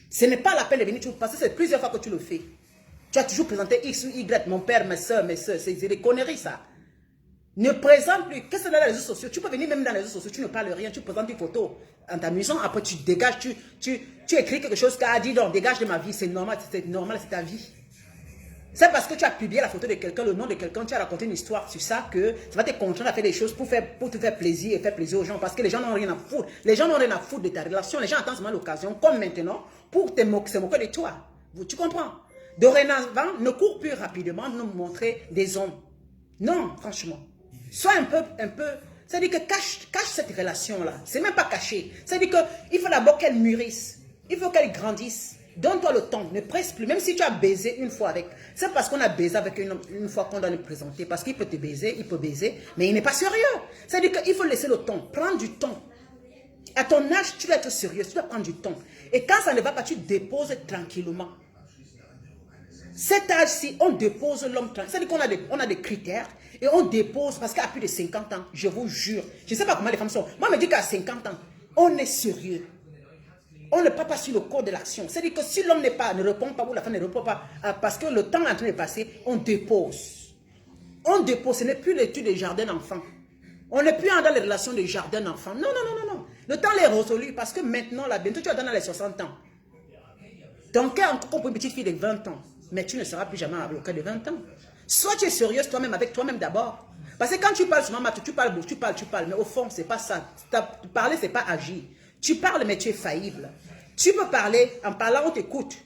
Ce n'est pas la peine de venir, parce que c'est plusieurs fois que tu le fais. Tu as toujours présenté X ou Y, mon père, mes soeurs, c'est des conneries ça. Ne présente plus. Qu'est-ce que c'est dans les réseaux sociaux? Tu peux venir même dans les réseaux sociaux, tu ne parles rien, tu présentes une photo en t'amusant, après tu dégages, tu écris quelque chose qui a dit non, dégage de ma vie, c'est normal, c'est ta vie. C'est parce que tu as publié la photo de quelqu'un, le nom de quelqu'un, tu as raconté une histoire sur ça que ça va te contraindre à faire des choses pour te faire plaisir et faire plaisir aux gens parce que les gens n'ont rien à foutre. Les gens n'ont rien à foutre de ta relation. Les gens attendent seulement l'occasion, comme maintenant, pour se moquer de toi. Tu comprends? Dorénavant, ne cours plus rapidement nous montrer des hommes. Non, franchement. Sois un peu, c'est-à-dire que cache cette relation-là. C'est même pas caché. C'est-à-dire qu'il faut d'abord qu'elle mûrisse. Il faut qu'elle grandisse. Donne-toi le temps, ne presse plus. Même si tu as baisé une fois avec... C'est parce qu'on a baisé avec une fois qu'on doit le présenter. Parce qu'il peut te baiser, il peut baiser, mais il n'est pas sérieux. C'est-à-dire qu'il faut laisser le temps, prendre du temps. À ton âge, tu dois être sérieux, tu dois prendre du temps. Et quand ça ne va pas, tu déposes tranquillement. Cet âge-ci, on dépose l'homme tranquille. C'est-à-dire qu'on a des critères et on dépose parce qu'à plus de 50 ans, je vous jure, je ne sais pas comment les femmes sont. Moi, je me dis qu'à 50 ans, on est sérieux. On ne part pas sur le code de l'action. C'est-à-dire que si l'homme ne répond pas ou la femme ne répond pas, parce que le temps est en train de passer, on dépose. On dépose, ce n'est plus l'étude des jardins d'enfants. On n'est plus dans les relations de jardin d'enfants. Non, non, non, non, non. Le temps est résolu parce que maintenant, là, bientôt tu vas dans les 60 ans. Ton cœur est encore comme une petite fille de 20 ans. Mais tu ne seras plus jamais avocat de 20 ans. Soit tu es sérieuse toi-même avec toi-même d'abord. Parce que quand tu parles souvent, tu parles. Mais au fond, ce n'est pas ça. Parler, ce n'est pas agir. Tu parles, mais tu es faillible. Tu peux parler, en parlant, on t'écoute.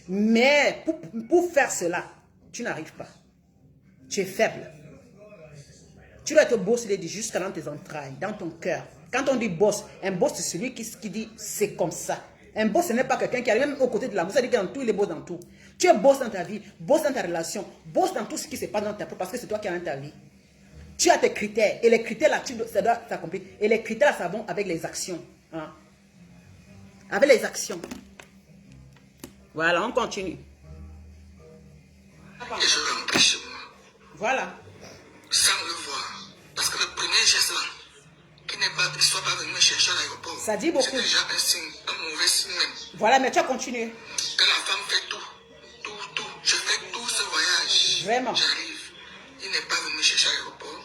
Mais pour faire cela, tu n'arrives pas. Tu es faible. Tu dois être boss jusqu'à dans tes entrailles, dans ton cœur. Quand on dit boss, un boss, c'est celui qui dit c'est comme ça. Un boss, ce n'est pas quelqu'un qui arrive même aux côtés de l'amour. Ça dit que dans tout, il est boss dans tout. Tu es boss dans ta vie, boss dans ta relation, boss dans tout ce qui se passe dans ta vie, parce que c'est toi qui as dans ta vie. Tu as tes critères. Et les critères là, ça doit s'accomplir. Et les critères là, ça va avec les actions. Hein? Avec les actions. Voilà, on continue. Et je rentrais chez moi. Voilà. Sans le voir. Parce que le premier geste là, qu'il ne soit pas venu me chercher à l'aéroport, ça dit beaucoup. C'est déjà un signe, un mauvais signe même. Voilà, mais tu as continué. Que la femme fait tout. Je fais tout ce voyage. Vraiment. J'arrive. Il n'est pas venu me chercher à l'aéroport.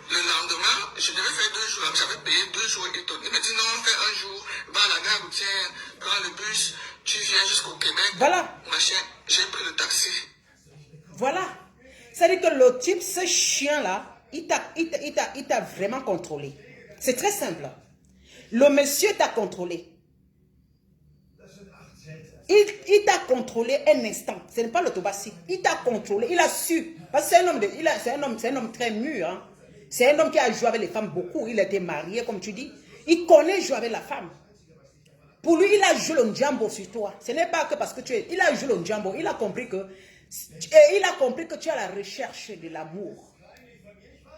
Le lendemain, je devais faire 2 jours. J'avais payé 2 jours et tout. Il me dit non, on fait 1 jour. Va à la gare routière, prends le bus, tu viens jusqu'au Québec. Voilà. Machin, j'ai pris le taxi. Voilà. C'est-à-dire que le type, ce chien-là, il t'a vraiment contrôlé. C'est très simple. Le monsieur t'a contrôlé. Il t'a contrôlé un instant. Ce n'est pas l'autobassi. Il t'a contrôlé. Il a su. Parce que c'est un homme très mûr. Hein. C'est un homme qui a joué avec les femmes beaucoup. Il était marié, comme tu dis. Il connaît jouer avec la femme. Pour lui, il a joué le Njambo sur toi. Ce n'est pas que parce que tu es... Il a joué le Njambo. Il a compris que tu es à la recherche de l'amour.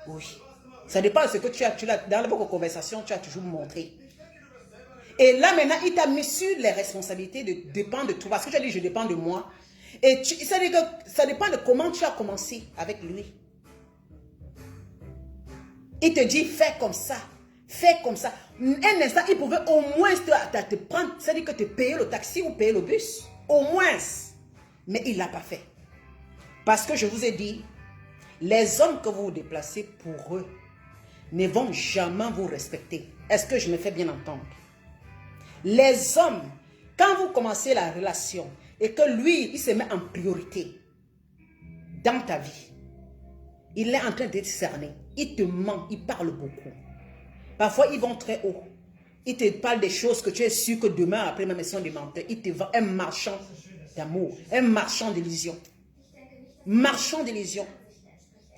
Oui. Ça dépend de ce que tu as dans les beaucoup conversations, tu as toujours montré. Et là, maintenant, il t'a mis sur les responsabilités de dépendre de toi. Parce que tu as dit, je dépends de moi. Et ça dépend de comment tu as commencé avec lui. Il te dit, fais comme ça. Fais comme ça. Un instant, il pouvait au moins te prendre, c'est-à-dire que te payer le taxi ou payer le bus. Au moins. Mais il ne l'a pas fait. Parce que je vous ai dit, les hommes que vous vous déplacez pour eux ne vont jamais vous respecter. Est-ce que je me fais bien entendre? Les hommes, quand vous commencez la relation et que lui, il se met en priorité dans ta vie, il est en train de te cerner. Il te ment, il parle beaucoup. Parfois, ils vont très haut. Il te parle des choses que tu es sûr que demain, après même ils sont des menteurs. Il te vend un marchand d'amour, un marchand d'illusions. Marchand d'illusions.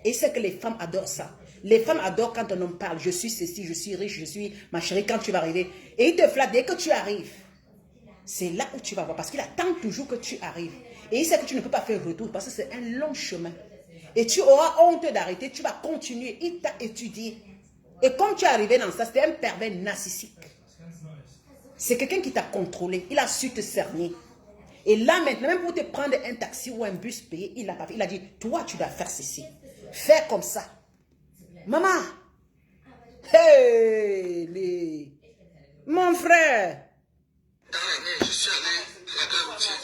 Et c'est que les femmes adorent ça. Les femmes adorent quand un homme parle. Je suis ceci, je suis riche, je suis ma chérie, quand tu vas arriver. Et il te flatte dès que tu arrives. C'est là où tu vas voir. Parce qu'il attend toujours que tu arrives. Et il sait que tu ne peux pas faire retour parce que c'est un long chemin. Et tu auras honte d'arrêter. Tu vas continuer. Il t'a étudié. Et comme tu es arrivé dans ça, c'était un pervers narcissique. C'est quelqu'un qui t'a contrôlé. Il a su te cerner. Et là maintenant, même pour te prendre un taxi ou un bus payé, il n'a pas fait. Il a dit, toi tu dois faire ceci. Fais comme ça. Maman. Hey, mon frère. Dans l'année, je suis allé à la gare routière.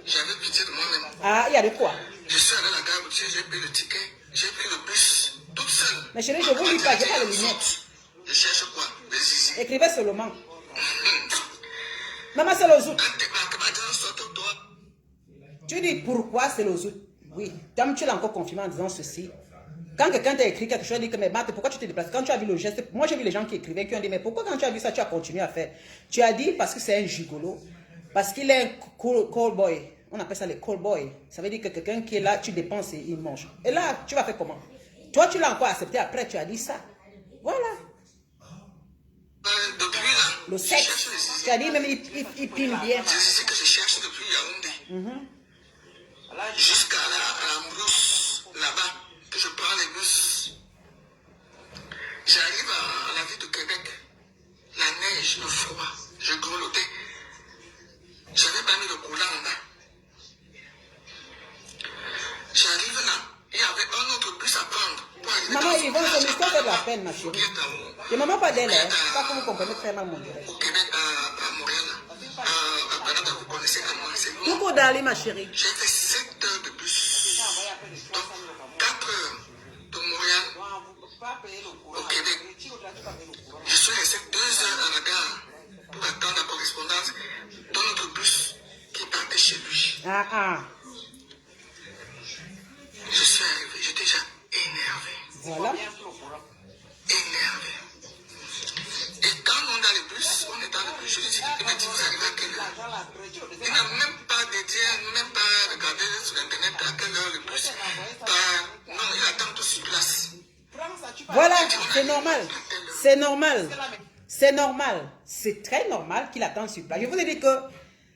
J'avais pitié de moi-même. Ah, il y a de quoi? Je suis allé à la gare routière, j'ai pris le ticket, j'ai pris le bus, toute seule. Mais chérie, je vous lis pas, j'ai pas les lunettes. Je cherche quoi? Les zizi. Écrivez seulement. Maman, c'est le zout. Quand t'es pas que maintenant, toi. Tu dis pourquoi c'est le zout? Oui. Comme tu l'as encore confirmé en disant ceci. Quand quelqu'un t'a écrit quelque chose, dit que mais Marthe, pourquoi tu te déplaces? Quand tu as vu le geste, moi j'ai vu les gens qui écrivaient, qui ont dit mais pourquoi quand tu as vu ça, tu as continué à faire? Tu as dit parce que c'est un gigolo, parce qu'il est un call boy. On appelle ça les call boys. Ça veut dire que quelqu'un qui est là, tu dépenses et il mange. Et là, tu vas faire comment? Toi, tu l'as encore accepté après, tu as dit ça. Voilà. Depuis là, Le sexe. Tu as dit même il pine bien. c'est ce que je cherche depuis Yaoundé. Jusqu'à la brousse, là-bas, que je prends les bus. J'arrive à la ville de Québec. La neige, le froid, je grelottais. J'avais pas mis le coulant en bas. J'arrive là, il y avait un autre bus à prendre. Maman, ils vont son histoire fait de la peine, ma chérie. Et maman pas d'elle, hein. Pas que vous comprenez très mal mon direct. Au Québec, à Montréal, à Canada, vous connaissez comment c'est bon. Coucou Dali, ma chérie. J'ai fait 7 heures de bus. Donc, 4 heures de Montréal au Québec. Je suis resté 2 heures à la gare pour attendre la correspondance dans notre bus qui partait chez lui. Je suis arrivé, j'étais déjà énervé. Voilà. Énervé. Et quand on est dans le bus, je lui dis, il m'a dit, vous arrivez à quelle heure? Il n'a même pas dédié, même pas regardé sur Internet à quelle heure le bus part. Non, il attend tout sur place. Voilà, c'est normal. C'est normal. C'est normal. C'est très normal qu'il attende sur place. Je vous ai dit que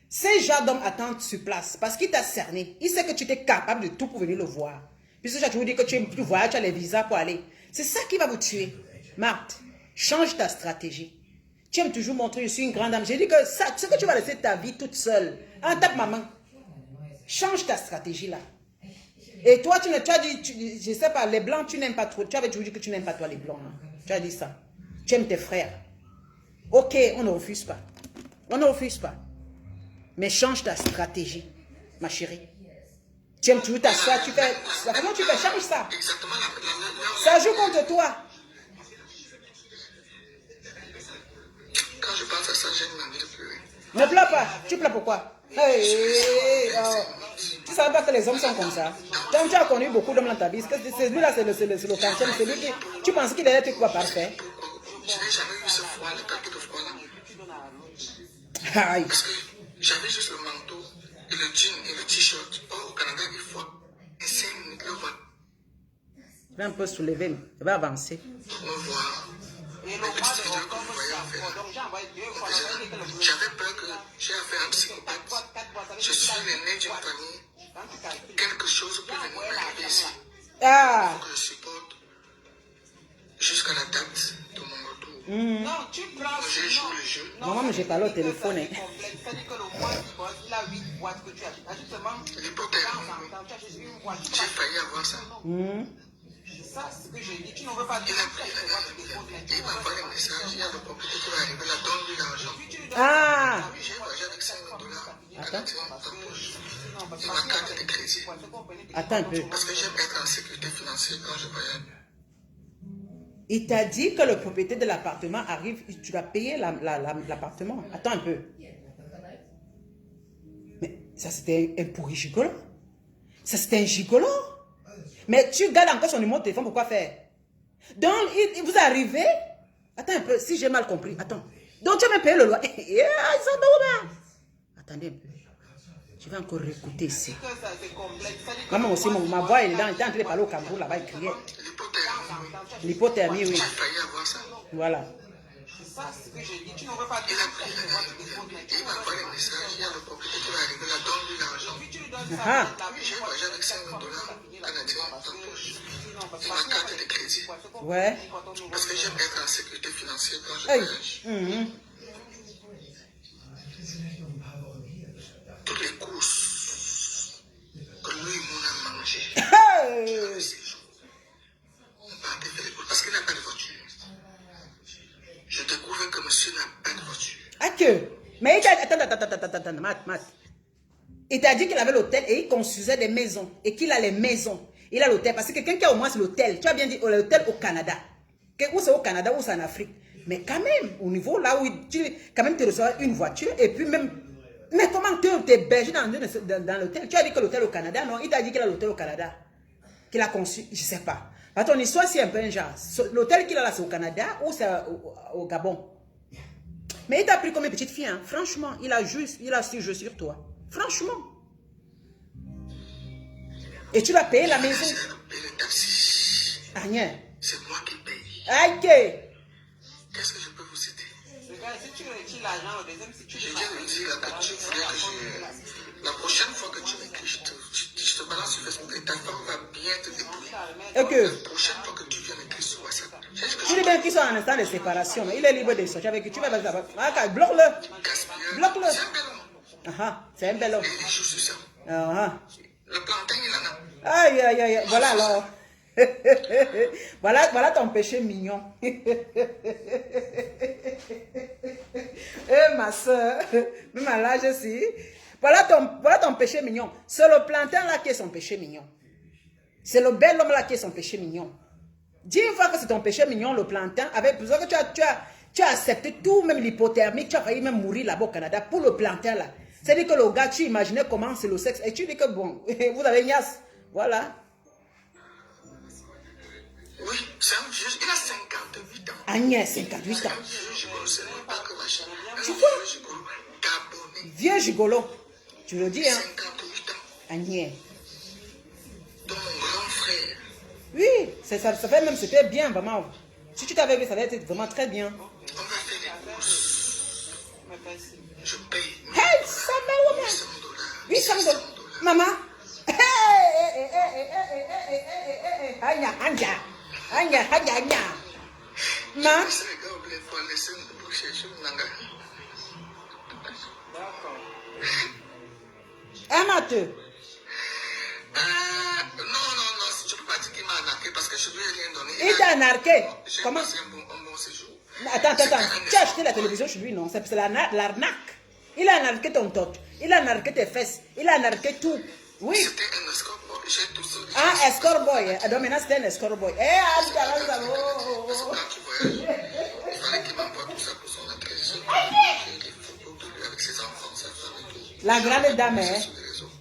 ces gens d'hommes attendent sur place parce qu'il t'a cerné. Il sait que tu es capable de tout pour venir le voir. Puisque j'ai toujours dit que tu voyages, tu as les visas pour aller. C'est ça qui va vous tuer. Marthe, change ta stratégie. Tu aimes toujours montrer, je suis une grande dame. J'ai dit que ça, tu sais que tu vas laisser ta vie toute seule. En tape maman. Change ta stratégie là. Et toi, tu as dit, je sais pas, les blancs, tu n'aimes pas trop. Tu avais toujours dit que tu n'aimes pas toi les blancs. Hein. Tu as dit ça. Tu aimes tes frères. Ok, on ne refuse pas. On ne refuse pas. Mais change ta stratégie, ma chérie. Tu aimes toujours ta soeur, tu fais... Comment tu fais? Change ça. Exactement. Ça joue contre toi. Quand je pense à ça, j'ai une envie de pleurer. Ne pleure pas. Tu pleures pourquoi? Hey, oh. Tu ne savais pas que les hommes sont comme ça. Donc tu as connu beaucoup d'hommes dans ta vie. Celui-là, c'est le cancer. C'est lui qui... Tu penses qu'il est un truc parfait? Je n'ai jamais eu ce froid, le paquet de froid là. Aïe. Parce que j'avais juste le manteau et le jean et le t-shirt. Au Canada, il faut 5 minutes le voit. Je vais un peu soulever, je vais avancer. On voit les petites vidéos que vous voyez en fait. J'avais peur que j'ai affaire à un psychopathe. Je suis l'aîné d'une famille. Quelque chose peut venir m'arriver ici. Ah. Il faut que je supporte jusqu'à la date de mon retour. J'ai joué le jeu. Maman, j'ai parlé au téléphone. Hein. L'hypothèse, j'ai failli avoir ça. Ça, c'est ce que j'ai dit. Tu ne veux pas dire. Il m'a envoyé un message. Il y a le propriétaire qui va arriver là, donne-lui l'argent. Ah. J'ai voyagé avec $5 canadiens dans ta poche. Et ma carte de crédit. Attends un peu. Parce que j'aime être en sécurité financière quand je voyage. Il t'a dit que le propriétaire de l'appartement arrive, tu vas payer l'appartement. Attends un peu. Mais ça c'était un pourri gigolo. Ça c'était un gigolo. Mais tu gardes encore son numéro de téléphone, pourquoi faire? Donc, vous arrivez... Attends un peu, si j'ai mal compris. Attends. Donc, tu as même payé le loyer. Attendez un peu. Je vais encore réécouter ici. Maman aussi, ma voix est là. Il était en train de parler au Cameroun, là-bas, il criait. L'hypothermie, oui. J'ai failli avoir ça. Voilà. Ça, c'est ce que j'ai dit. Tu ne veux pas dire. Il m'a envoyé un message. Il y a le propriétaire qui va arriver là, donne-lui l'argent. Ah. J'ai voyagé avec $5 canadiens dans ta poche. Et ma carte de crédit. Ouais. Parce que j'aime être en sécurité financière quand je Hey. voyage. Toutes les courses que lui et moi on a mangées. Hey. On partait faire les courses parce qu'il n'a pas de voiture. Je découvre que monsieur n'a pas de voiture. Ah que. Mais attends, Matt. Il t'a dit qu'il avait l'hôtel et il construisait des maisons. Et qu'il a les maisons. Il a l'hôtel. Parce que quelqu'un qui a au moins l'hôtel. Tu as bien dit l'hôtel au Canada. Ou c'est au Canada ou c'est en Afrique. Mais quand même, au niveau là où tu quand même, tu reçois une voiture. Et puis même... Mais comment tu es hébergé dans l'hôtel? Tu as dit que l'hôtel au Canada, non? Il t'a dit qu'il a l'hôtel au Canada. Qu'il a conçu. Je ne sais pas. À ton histoire, c'est un peu un genre. L'hôtel qu'il a là, c'est au Canada ou c'est au Gabon? Mais il t'a pris comme une petite fille, hein. Franchement, il a su jouer sur toi. Franchement. Et tu l'as payé la maison. Rien. C'est moi qui paye. Aïe. Qu'est-ce que je peux vous citer? Regarde, si tu retires l'argent au deuxième, si tu Je viens de dire là que tu voulais que je... La prochaine fois que tu m'écris, je te balance sur Facebook et ta femme va bien te débrouiller. Ok. La prochaine fois que tu viens m'écrire sur WhatsApp, Tu dis bien qu'ils sont en instant de séparation. Mais il est libre de sortir avec qui. Tu vas là-bas. Ah, bloque-le. Bloque-le. C'est un bel homme. Ah, c'est un bel homme. Et il joue sur ça. Ah. Le plantain, il en a. Aïe, aïe, aïe. Voilà alors. voilà ton péché mignon. Ma soeur, même à l'âge aussi. Voilà ton péché mignon. C'est le plantain là qui est son péché mignon. C'est le bel homme là qui est son péché mignon. Dis une fois que c'est ton péché mignon, le plantain, avec besoin que tu as accepté tout, même l'hypothermie, tu as failli même mourir là-bas au Canada pour le plantain là. C'est-à-dire que le gars, tu imaginais comment c'est le sexe et tu dis que bon, vous avez niasse. Voilà. Oui, c'est un vieux, il a 58 ans. Agnès, 58 ans. Un vieux gigolo, c'est même pas que machin. Un Tu vieux vois? gigolo, gabonais. Vieux gigolo. Tu le dis, hein? 58 ans. Agnès. Ton grand frère. Oui, ça fait même, c'était bien, vraiment. Si tu t'avais vu, ça allait être vraiment très bien. On va faire des courses. Je paye Hey, ça va, maman. 800 $. 800 $. Maman. Anya, anya. Anya, anya, anya. Ma. C'est les gars oubliés pour laisser une bouche et je n'en Amate. Non, je ne peux pas dire qu'il m'a arnaqué parce que je lui ai rien donné. Il t'a arnaqué. J'ai Comment? passé un bon séjour. Attends. Tu as acheté la télévision chez lui, non? C'est l'arnaque. Il a arnaqué ton tot. Il a arnaqué tes fesses. Il a arnaqué tout. Oui. C'était un escort boy. J'ai tout ça. Ah, escort boy. Donc maintenant, c'était un escort boy. Parce que quand tu voyages, il fallait qu'il m'envoie tout ça pour son entrée. J'ai des photos de lui avec ses enfants, sa femme et tout. La grande dame, hein? Sur les réseaux.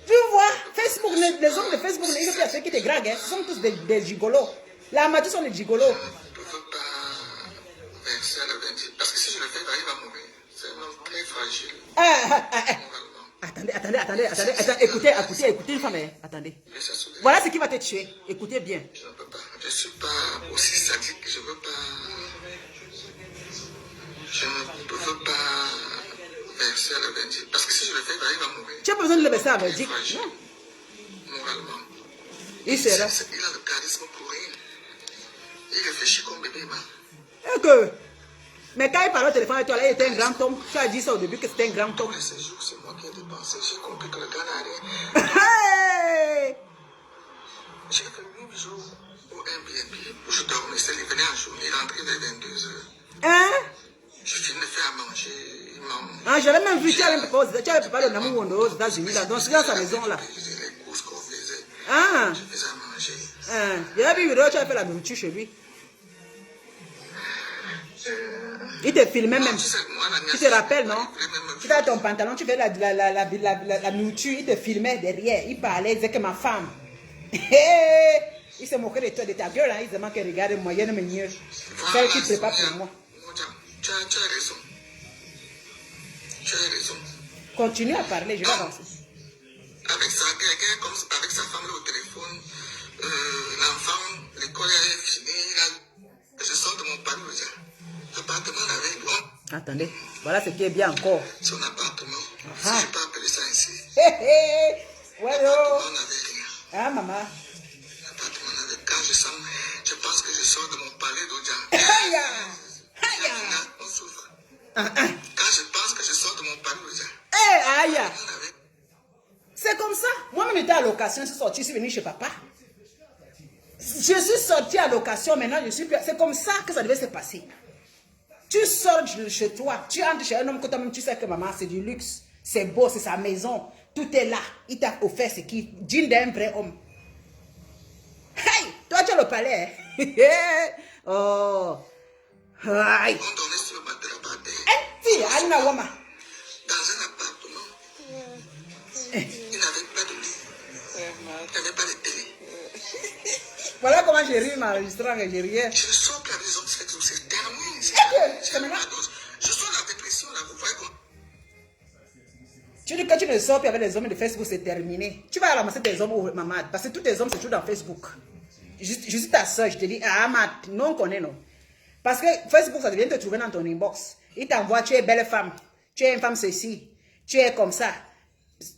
Tu vois, Facebook, les hommes de Facebook, les gens qui te draguent, hein, ce sont tous des gigolos. La moitié sont des gigolos. Je ne peux pas verser à la 20. Parce que si je le fais, il va mourir. C'est un homme très fragile. Attendez, écoutez une femme, hein. Attendez. Voilà ce qui va te tuer. Écoutez bien. Je ne peux pas. Je ne suis pas aussi sadique. Je ne veux pas. Je ne veux pas verser à la 20. Parce que si je le fais, il va mourir. Tu as pas besoin de le verser à la 20. Non. Moralement. Il sera. Il a le charisme pour rien. Il réfléchit comme bébé, man. Mais quand il parlait au téléphone avec toi, là, il était un grand homme. Tu as dit ça au début que c'était un grand homme. Tous ces jours, c'est moi qui ai dépensé. J'ai compris que le gars n'a rien. Hey! J'ai fait 8 jours au Airbnb. Je dormais, il venait en journée, il rentrait vers 22h. Hein? Je finis de faire à manger. Il m'a... Ah, j'avais même vu, tu avais préparé le Namou Wondo aux États-Unis, là, dans sa maison, là. Je faisais les courses qu'on faisait. Ah! Je faisais à manger. J'avais vu, tu avais fait la nourriture chez lui. Il te filmait même. Tu te rappelles, non? Tu avais ton pantalon, tu fais la nourriture, il te filmait derrière. Il parlait, il disait que ma femme. Il se moquait de toi, de ta gueule, hein. Il disait que regarde, moi, il y a une meilleure. Celle qui prépare pour moi. Tu as raison. Tu as raison. Continue à parler, je vais avancer. Avec ça, quelqu'un comme avec sa femme au téléphone, l'enfant, l'école est finie, je sors de mon panier, l'appartement avec lui. Attendez, voilà ce qui est bien encore. Son appartement, si je peux appeler ça ainsi. Ouais, L'appartement n'avait rien. Ah, maman. L'appartement n'avait quand je pense que je sors de mon palais d'Odja. Aïe! On souffre. Quand je pense que je sors de mon palais d'Odja. Aïe! C'est comme ça. Moi-même, j'étais à location, je suis sorti, je suis venu chez papa. Je suis sorti à location, maintenant je suis plus... C'est comme ça que ça devait se passer. Tu sors de chez toi, tu entres chez un homme que toi-même tu sais que maman, c'est du luxe. C'est beau, c'est sa maison. Tout est là. Il t'a offert ce qui digne d'un vrai homme. Hey, toi tu as le palais. Oh. Aïe. On dormait sur le mat de la bataille. Alina Wama. Dans un appartement. Il n'avait pas de lit. Il n'avait pas de télé. Voilà comment j'ai ri, m'enregistrant et j'ai rien. Je ne sors plus avec les hommes sexes, c'est terminé. C'est maintenant. Je sors de la dépression là, vous voyez comment. Tu dis que tu ne sors plus avec les hommes de Facebook, c'est terminé. Tu vas ramasser tes hommes au maman. Parce que tous tes hommes, c'est toujours dans Facebook. Je suis ta soeur, je te dis, ah, non, on connaît, non. Parce que Facebook, ça devient te trouver dans ton inbox. Il t'envoie, tu es belle femme, tu es une femme ceci, tu es comme ça.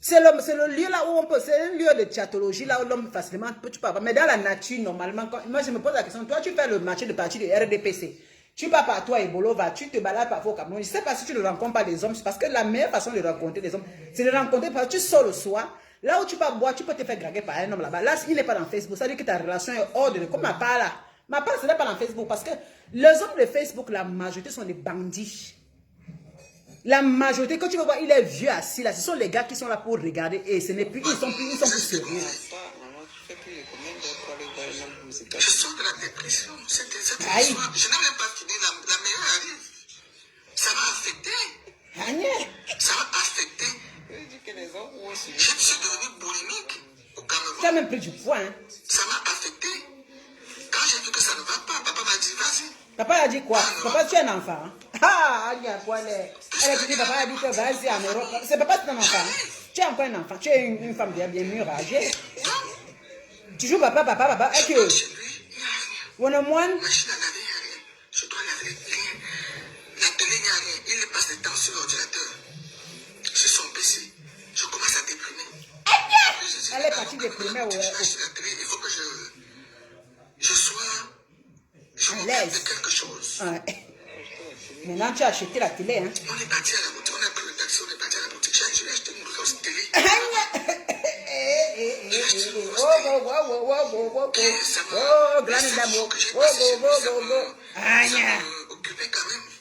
C'est le lieu là où on peut, c'est un lieu de théatologie là où l'homme facilement peut tu parles. Mais dans la nature, normalement, moi je me pose la question, toi tu fais le marché de parti de RDPC. Tu pars par toi et Bolova, tu te balades parfois au Cameroun. Je ne sais pas si tu ne rencontres pas des hommes, parce que la meilleure façon de rencontrer des hommes, c'est de rencontrer parce que tu sors le soir. Là où tu vas boire, tu peux te faire draguer par un homme là-bas. Là, il n'est pas dans Facebook. Ça veut dire que ta relation est hors de... Comme ma part là. Ma part, ce n'est pas dans Facebook. Parce que les hommes de Facebook, la majorité sont des bandits. La majorité, quand tu vas voir, il est vieux assis là. Ce sont les gars qui sont là pour regarder. Et ce n'est plus, ils sont plus sérieux. Je sors de la dépression. Cette histoire, je n'ai même pas fini. La meilleure arrive. Ça m'a affecté. Ça m'a affecté. Je suis devenu boulimique au Cameroun. Tu as même pris du poids. Hein? Ça m'a affecté. Quand j'ai vu que ça ne va pas, papa m'a dit vas-y. Papa a dit quoi? Papa, tu es un enfant. Hein? Ah, il y a quoi là? Elle a dit, papa a dit que vas-y en Europe. C'est papa, tu es un enfant. Hein? Tu es encore un enfant. Tu es une femme bien mûre, âgée. Tu joues papa. Et que. Chez lui, il n'y a rien. On a moins. Machine à laver, il n'y a rien. Je dois laver rien. La télé, il n'y a rien. Il passe le temps sur l'ordinateur. Sur son PC. Je commence à déprimer. Elle est partie déprimée. Ouais. Il faut que je sois. Je me mette de quelque chose. Ouais. Maintenant, tu as acheté la télé. Hein? On est parti à la boutique. On a pris le taxi. On est parti à la boutique. J'ai acheté une grosse télé. Oh, grande d'amour.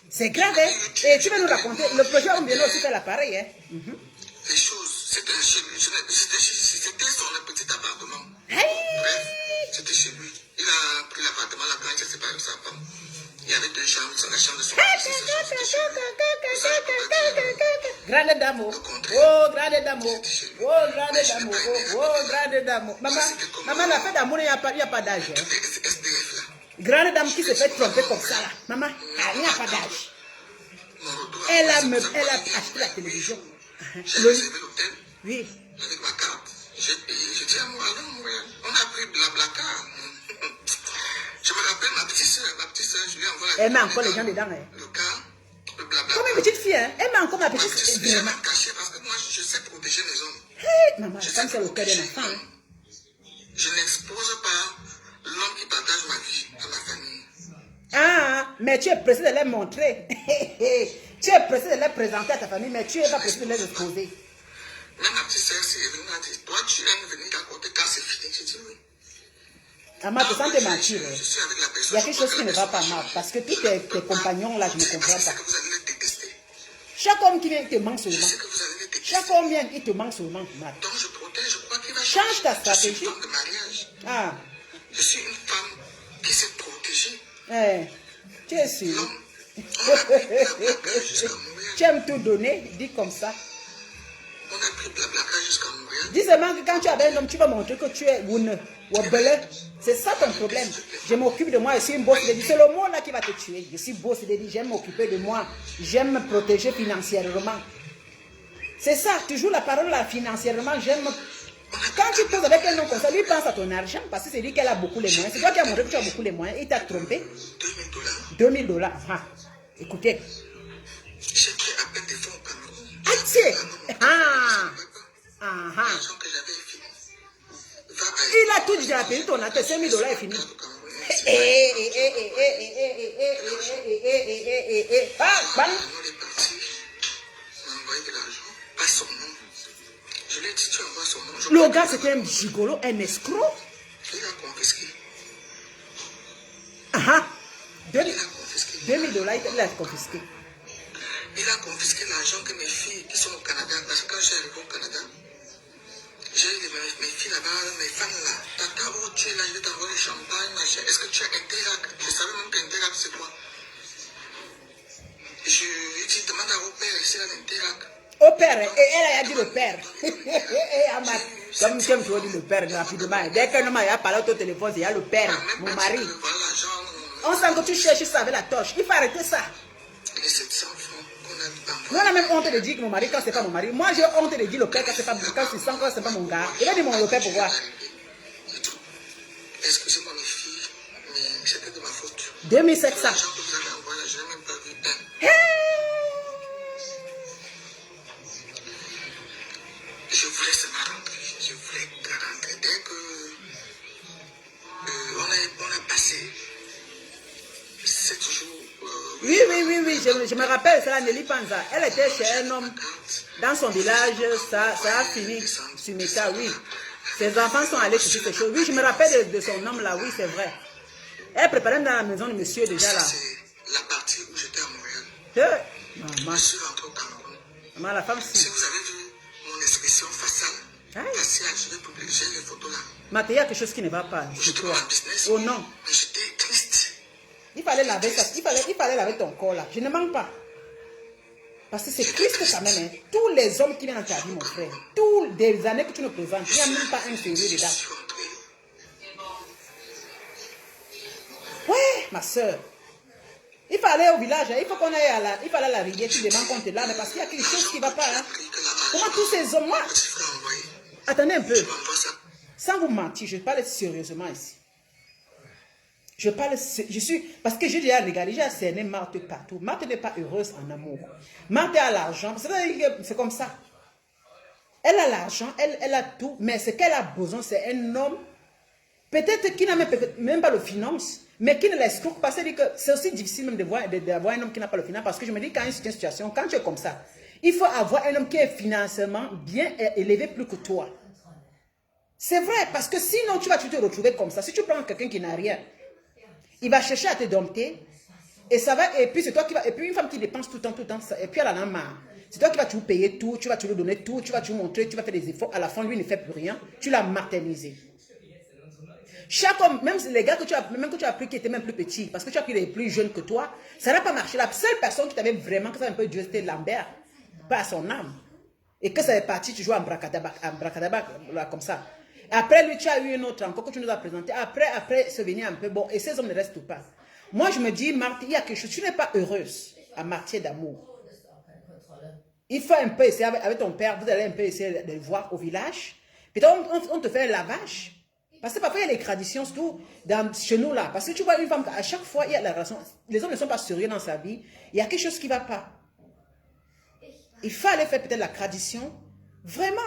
C'est grave, hein? Et tu vas nous raconter. Le projet, on vient aussi faire l'appareil, hein? Les choses, c'était chez lui. C'était son petit appartement. Bref, c'était chez lui. Il a pris l'appartement, la planche, c'est pas sa femme. Il y avait deux chambres, c'est la chambre de son fils. Grande d'amour. Oh, grande d'amour. Oh, grande d'amour. Oh, grande d'amour. Maman, la fête d'amour, il n'y a pas d'âge. Hein? Grande dame qui se fait tromper comme ça, là. Maman, il n'y a pas d'âge. Elle a acheté la télévision. J'ai réservé l'hôtel. Oui. Avec ma carte. J'ai payé. J'ai dit à moi, non, on a pris Blablacar. Je me rappelle ma petite soeur, je lui envoie la. Elle met encore les gens dedans. Hein. Le cas, le Blablacar. Comme une petite fille, hein. Elle met encore ma petite fille. Je vais cacher parce que moi, je sais protéger les hommes. Hey, maman, la femme, c'est le cœur d'un enfant. Hein. Je n'expose pas l'homme qui partage ma vie à ma famille. Ah, mais tu es pressé de les montrer. Tu es pressé de les présenter à ta famille, mais tu n'es pas pressé de les exposer. Même ma petite soeur, si elle m'a dit, toi, tu aimes venir t'accorder quand c'est fini. J'ai dit oui. Maman, tu sens tes mentir. Je suis avec la personne. Il y a quelque chose qui ne va pas mal. Parce que tous tes compagnons là, je ne comprends pas. Que vous allez les détester. Chaque homme qui vient, il te manque Je seulement. sais que vous allez les détester. Chaque homme vient, il te manque seulement. Donc je protège, je crois qu'il va Change ta Je stratégie. suis une femme de mariage. Ah, Je suis une femme qui s'est protégée. tu es sûr. Non. On a pris Blablacar jusqu'à Montréal. Tu aimes tout donner, dis comme ça. On a pris Blablacar jusqu'à Montréal. Dis seulement que quand tu as un homme, tu vas montrer que tu es une ou belé. C'est ça ton problème. Je m'occupe de moi, je suis une bosse. C'est le mot là qui va te tuer. Je suis bosse, j'aime m'occuper de moi. J'aime me protéger financièrement. C'est ça, tu joues la parole là financièrement. J'aime. Quand tu poses avec un homme comme ça, lui pense à ton argent parce que c'est lui qu'elle a beaucoup les moyens. C'est toi qui as montré que tu as beaucoup les moyens. Il t'a trompé. $2000. $2000. Ah, écoutez. J'ai pris à peine des fonds au Cameroun. Ah, tiens. Ah. Ah, ah. L'argent que j'avais est fini. Va à Il a tout déjà payé ton acte. $5 000 est fini. Ah, bang. On est parti. On m'a envoyé de l'argent. Pas son nom. Je lui ai dit, tu envoies son nom. Le gars, c'était un gigolo, un escroc. Il a confisqué. Ah, Il a confisqué. $2000, il a confisqué. Il a confisqué l'argent que mes filles qui sont au Canada, parce que quand je suis arrivé au Canada, j'ai eu mes filles là-bas, mes fans là. Tata, oh tu es là, je vais t'envoyer le champagne, machin. Est-ce que tu as Interac? Je savais même qu'Interac c'est quoi. Je lui ai dit, demande à au père ici là d'Interac. Au père, et elle a dit le père. Comme tu aimes dire le père rapidement. Dès qu'un homme a parlé au téléphone, il y a le père, mon mari. On sent que tu cherches ça avec la torche. Il faut arrêter ça. Les 700 francs qu'on a Moi, on a même honte de dire que mon mari, quand c'est pas mon mari. Moi, j'ai honte de dire le père quand c'est pas mon gars. Quand c'est pas mon gars. Il va dire mon le père pour voir. Excusez-moi mes filles, mais c'était de ma faute. 2700. L'argent que vous avez envoyé là, je n'ai même pas vu un. Je voulais seulement rentrer. Je voulais rentrer. Dès que on a passé 7 jours. Oui. Je me rappelle, c'est la Nelly Panza. Elle était chez un homme dans son village. Ça a fini sur Meta, oui. Ses enfants sont allés chercher ces choses. Oui, je me rappelle de son homme là, oui, c'est vrai. Elle préparait dans la maison de monsieur déjà là. C'est la partie où j'étais à Montréal. Maman, Je suis rentré au Cameroun. maman, la femme Si si. vous avez vu mon expression faciale, faciale, je vais publier les photos là. Maté, il y a quelque chose qui ne va pas. J'étais dans un business. Oh non. Mais j'étais triste. Il fallait laver ça. Il fallait laver ton corps là. Je ne manque pas. Parce que c'est triste quand même. Hein. Tous les hommes qui viennent dans ta vie, mon frère. Tous les années que tu nous présentes, il n'y a même pas un sérieux dedans. Ouais, ma soeur. Il faut aller au village, hein. Il faut qu'on aille à la, il faut aller à la rivière, tu demandes qu'on te lave, parce qu'il y a quelque chose qui ne va pas. Hein. Comment tous ces hommes, moi, attendez un peu. Sans vous mentir, je parle sérieusement ici. Parce que j'ai déjà regardé, j'ai cerné Marthe partout. Marthe n'est pas heureuse en amour. Marthe a l'argent, c'est comme ça. Elle a l'argent, elle a tout, mais ce qu'elle a besoin, c'est un homme, peut-être qui n'a même pas le finance, mais qui ne l'escroque pas. C'est-à-dire que c'est aussi difficile même d'avoir un homme qui n'a pas le finance, parce que je me dis, quand il y a une situation, quand tu es comme ça, il faut avoir un homme qui est financièrement bien élevé plus que toi. C'est vrai, parce que sinon tu vas te retrouver comme ça. Si tu prends quelqu'un qui n'a rien, il va chercher à te dompter, et ça va, et puis c'est toi qui va, et puis une femme qui dépense tout le temps, et puis elle en a marre. C'est toi qui vas tout payer tout, tu vas te lui donner tout, tu vas te lui montrer, tu vas faire des efforts, à la fin lui ne fait plus rien, tu l'as martyrisé. Chaque homme, même les gars que tu as pris qui étaient même plus petits, parce que tu as pris les plus jeunes que toi, ça n'a pas marché. La seule personne qui t'avait vraiment, que ça un peu Dieu, c'était Lambert, pas à son âme. Et que ça est parti, tu joues en bracadabac, là, comme ça. Après lui, tu as eu un autre encore que tu nous as présenté. Après, se venir un peu, bon, et ces hommes ne restent pas. Moi, je me dis, Marthe, il y a quelque chose, tu n'es pas heureuse à martyr d'amour. Il faut un peu essayer, avec ton père, vous allez un peu essayer de le voir au village. Puis on te fait un lavage. Parce que parfois, il y a les traditions, surtout chez nous là. Parce que tu vois une femme, à chaque fois, il y a la relation. Les hommes ne sont pas sérieux dans sa vie. Il y a quelque chose qui ne va pas. Il fallait faire peut-être la tradition. Vraiment.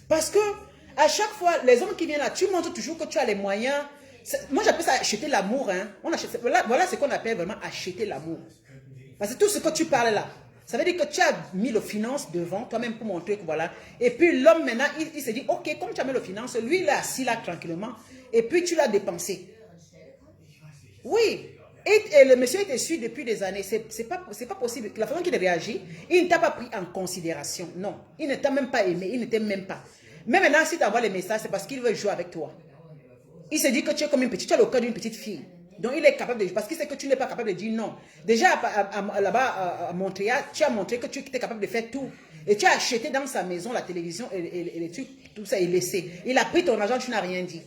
Parce que à chaque fois, les hommes qui viennent là, tu montres toujours que tu as les moyens. Moi, j'appelle ça acheter l'amour. Hein. Voilà ce qu'on appelle vraiment acheter l'amour. Parce que tout ce que tu parles là, ça veut dire que tu as mis le finance devant toi-même pour montrer que voilà. Et puis l'homme maintenant, il se dit, ok, comme tu as mis le finance, lui il est assis là tranquillement. Et puis tu l'as dépensé. Oui. Et le monsieur était su depuis des années. C'est pas possible. La façon qu'il réagit, il ne t'a pas pris en considération. Non. Il ne t'a même pas aimé. Il ne t'aime même pas. Mais maintenant, si tu envoies les messages, c'est parce qu'il veut jouer avec toi. Il se dit que tu es comme une petite, tu as le cœur d'une petite fille. Donc il est capable de, parce qu'il sait que tu n'es pas capable de dire non. Déjà là-bas à Montréal, tu as montré que tu étais capable de faire tout. Et tu as acheté dans sa maison la télévision et les trucs, tout ça est laissé. Il a pris ton argent, tu n'as rien dit.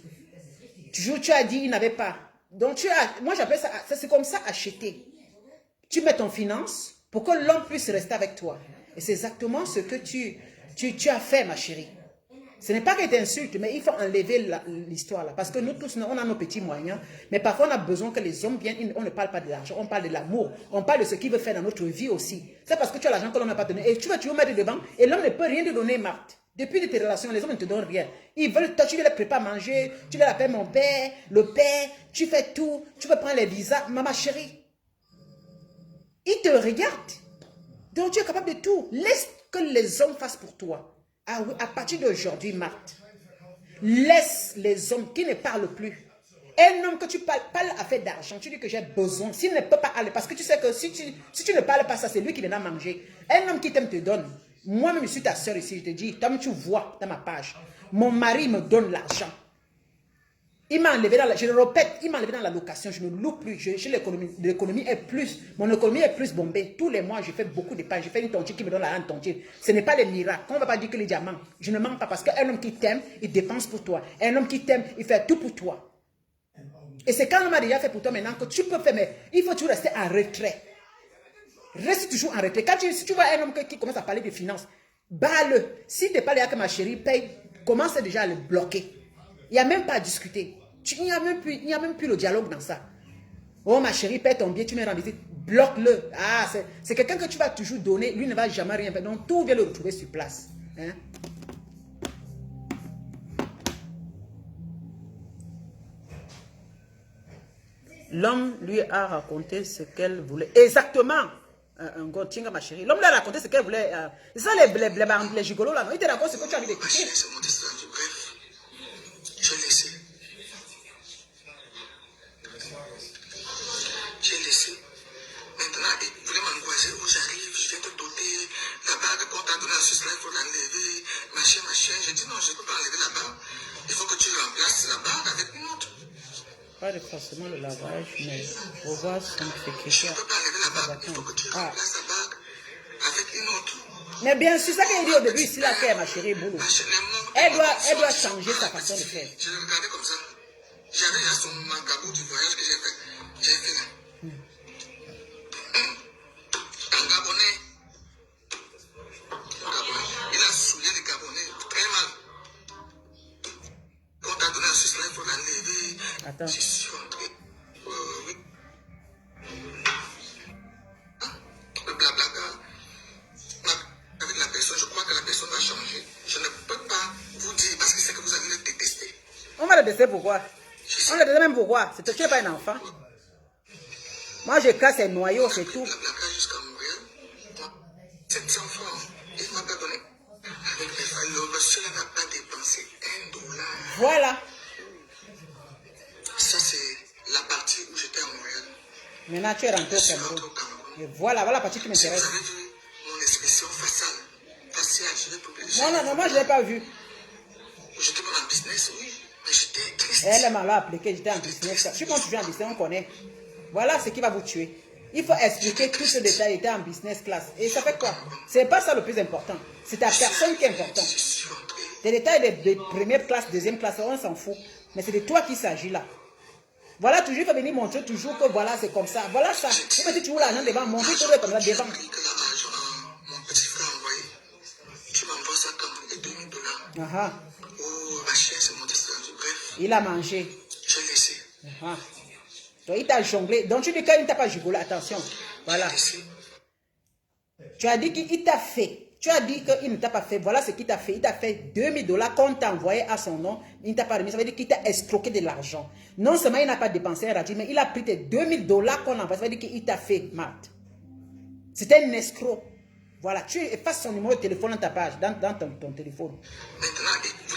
Toujours tu as dit, il n'avait pas. Donc moi j'appelle ça, c'est comme ça acheter. Tu mets ton finance pour que l'homme puisse rester avec toi. Et c'est exactement ce que tu as fait, ma chérie. Ce n'est pas qu'il t'insulte, mais il faut enlever l'histoire là. Parce que nous tous, on a nos petits moyens. Mais parfois, on a besoin que les hommes viennent. On ne parle pas de l'argent, on parle de l'amour. On parle de ce qu'il veut faire dans notre vie aussi. C'est parce que tu as l'argent que l'on n'a pas donné. Et tu vas toujours mettre devant. Et l'homme ne peut rien te donner, Marthe. Depuis tes relations, les hommes ne te donnent rien. Ils veulent, toi, tu veux les préparer à manger. Tu veux l'appeler mon père, le père. Tu fais tout. Tu veux prendre les visas. Maman chérie. Ils te regardent. Donc, tu es capable de tout. Laisse que les hommes fassent pour toi. Ah oui, à partir d'aujourd'hui, Marthe, Laisse les hommes qui ne parlent plus. Un homme que tu parles à faire d'argent, tu dis que j'ai besoin. S'il ne peut pas aller, parce que tu sais que si tu ne parles pas ça, c'est lui qui viendra manger. Un homme qui t'aime te donne. Moi-même, je suis ta soeur ici, je te dis, comme tu vois dans ma page, mon mari me donne l'argent. Il m'a enlevé dans la, je le répète, il m'a enlevé dans la location, je ne loue plus, l'économie est plus, mon économie est plus bombée. Tous les mois, je fais beaucoup de pages, je fais une tontine qui me donne la tontine. Ce n'est pas les miracles, on ne va pas dire que les diamants. Je ne mens pas parce qu'un homme qui t'aime, il dépense pour toi. Un homme qui t'aime, il fait tout pour toi. Et c'est quand on m'a déjà fait pour toi maintenant que tu peux faire, mais il faut toujours rester en retrait. Reste toujours en retrait. Si tu vois un homme qui commence à parler de finances, bats-le. Si tu n'es pas là que ma chérie paye, commence déjà à le bloquer. Il n'y a même pas à discuter. Il n'y a même plus le dialogue dans ça. Oh ma chérie, paye ton billet, tu me rends visite. Bloque-le. Ah, c'est quelqu'un que tu vas toujours donner. Lui ne va jamais rien faire. Donc tout vient le retrouver sur place. Hein? L'homme lui a raconté ce qu'elle voulait. Exactement. Tinga, ma chérie. L'homme lui a raconté ce qu'elle voulait. C'est ça les gigolos là. Non? Il te raconte ce que tu as envie d'écouter. Bref, j'ai laissé. J'ai laissé. Maintenant, il voulait m'angoisser où j'arrive, je viens te doter. La bague qu'on t'a donnée à ce il faut l'enlever. Machin. J'ai dit non, je ne peux pas enlever la bague. Il faut que tu remplaces la bague avec une autre. Pas de forcément le lavage, mais revoir son sécurité. Je ne peux pas enlever la bague, il faut que tu remplaces la bague avec une autre. Mais bien sûr, ça qu'elle dit au début ici, là, qu'elle, ma chérie, boulot. Elle doit changer sa façon de faire. Je le regardais comme ça. J'avais déjà son magabou du voyage que j'ai fait. J'ai fait là. Un Gabonais. Il a souillé les Gabonais très mal. Quand on t'a donné un Suisse là, il faut l'enlever. Attends. Je suis rentré. Oui. Le blabla. Avec la personne, je crois que la personne va changer. Je ne peux pas vous dire parce que c'est que vous allez le détester. On va le détester pourquoi? On le déteste même pourquoi? Tu n'es pas un enfant. Moi, je casse les noyaux, c'est tout. Blabla jusqu'à Montréal. 700 francs. Il m'a pas donné. Avec les frères, le monsieur n'a pas dépensé $1. Voilà. Ça, c'est la partie où j'étais à Montréal. Maintenant, tu es rentré au Cameroun. Et voilà la partie qui Vous m'intéresse. avez vu mon expression faciale, je vais publier. Non, moi, je ne l'ai pas vu. J'étais pas en business, oui, mais j'étais triste. Elle m'a appliqué, j'étais en business. Je suis quand tu viens en business, on connaît. Voilà ce qui va vous tuer. Il faut expliquer tout ce détail. Il était en business class. Et ça fait quoi? C'est pas ça le plus important. C'est ta personne qui est importante. Je suis rentré. Les détails de première classe, deuxième classe, on s'en fout. Mais c'est de toi qu'il s'agit là. Voilà, toujours, il faut venir montrer toujours que voilà, c'est comme ça. Voilà ça. Vous mettez toujours l'argent devant, montrez tout comme ça devant. Que l'argent, mon petit frère a envoyé. Tu m'envoies ça comme les $2000. Ah, Oh, ma chère, c'est mon destin. Bref, il a mangé. j'ai laissé. Ah. Donc, il t'a jonglé. Donc, tu dis qu'il ne t'a pas gigolé. Attention. Voilà. Laissé. Tu as dit qu'il t'a fait. Tu as dit qu'il ne t'a pas fait. Voilà ce qu'il t'a fait. Il t'a fait $2000 qu'on t'a envoyé à son nom. Il ne t'a pas remis. Ça veut dire qu'il t'a escroqué de l'argent. Non seulement il n'a pas dépensé un radis, mais il a pris tes $2000 qu'on a envoyé. Ça veut dire qu'il t'a fait, Marthe. C'était un escroc. Voilà. Tu effaces son numéro de téléphone dans ta page, dans ton téléphone. Maintenant, il voulait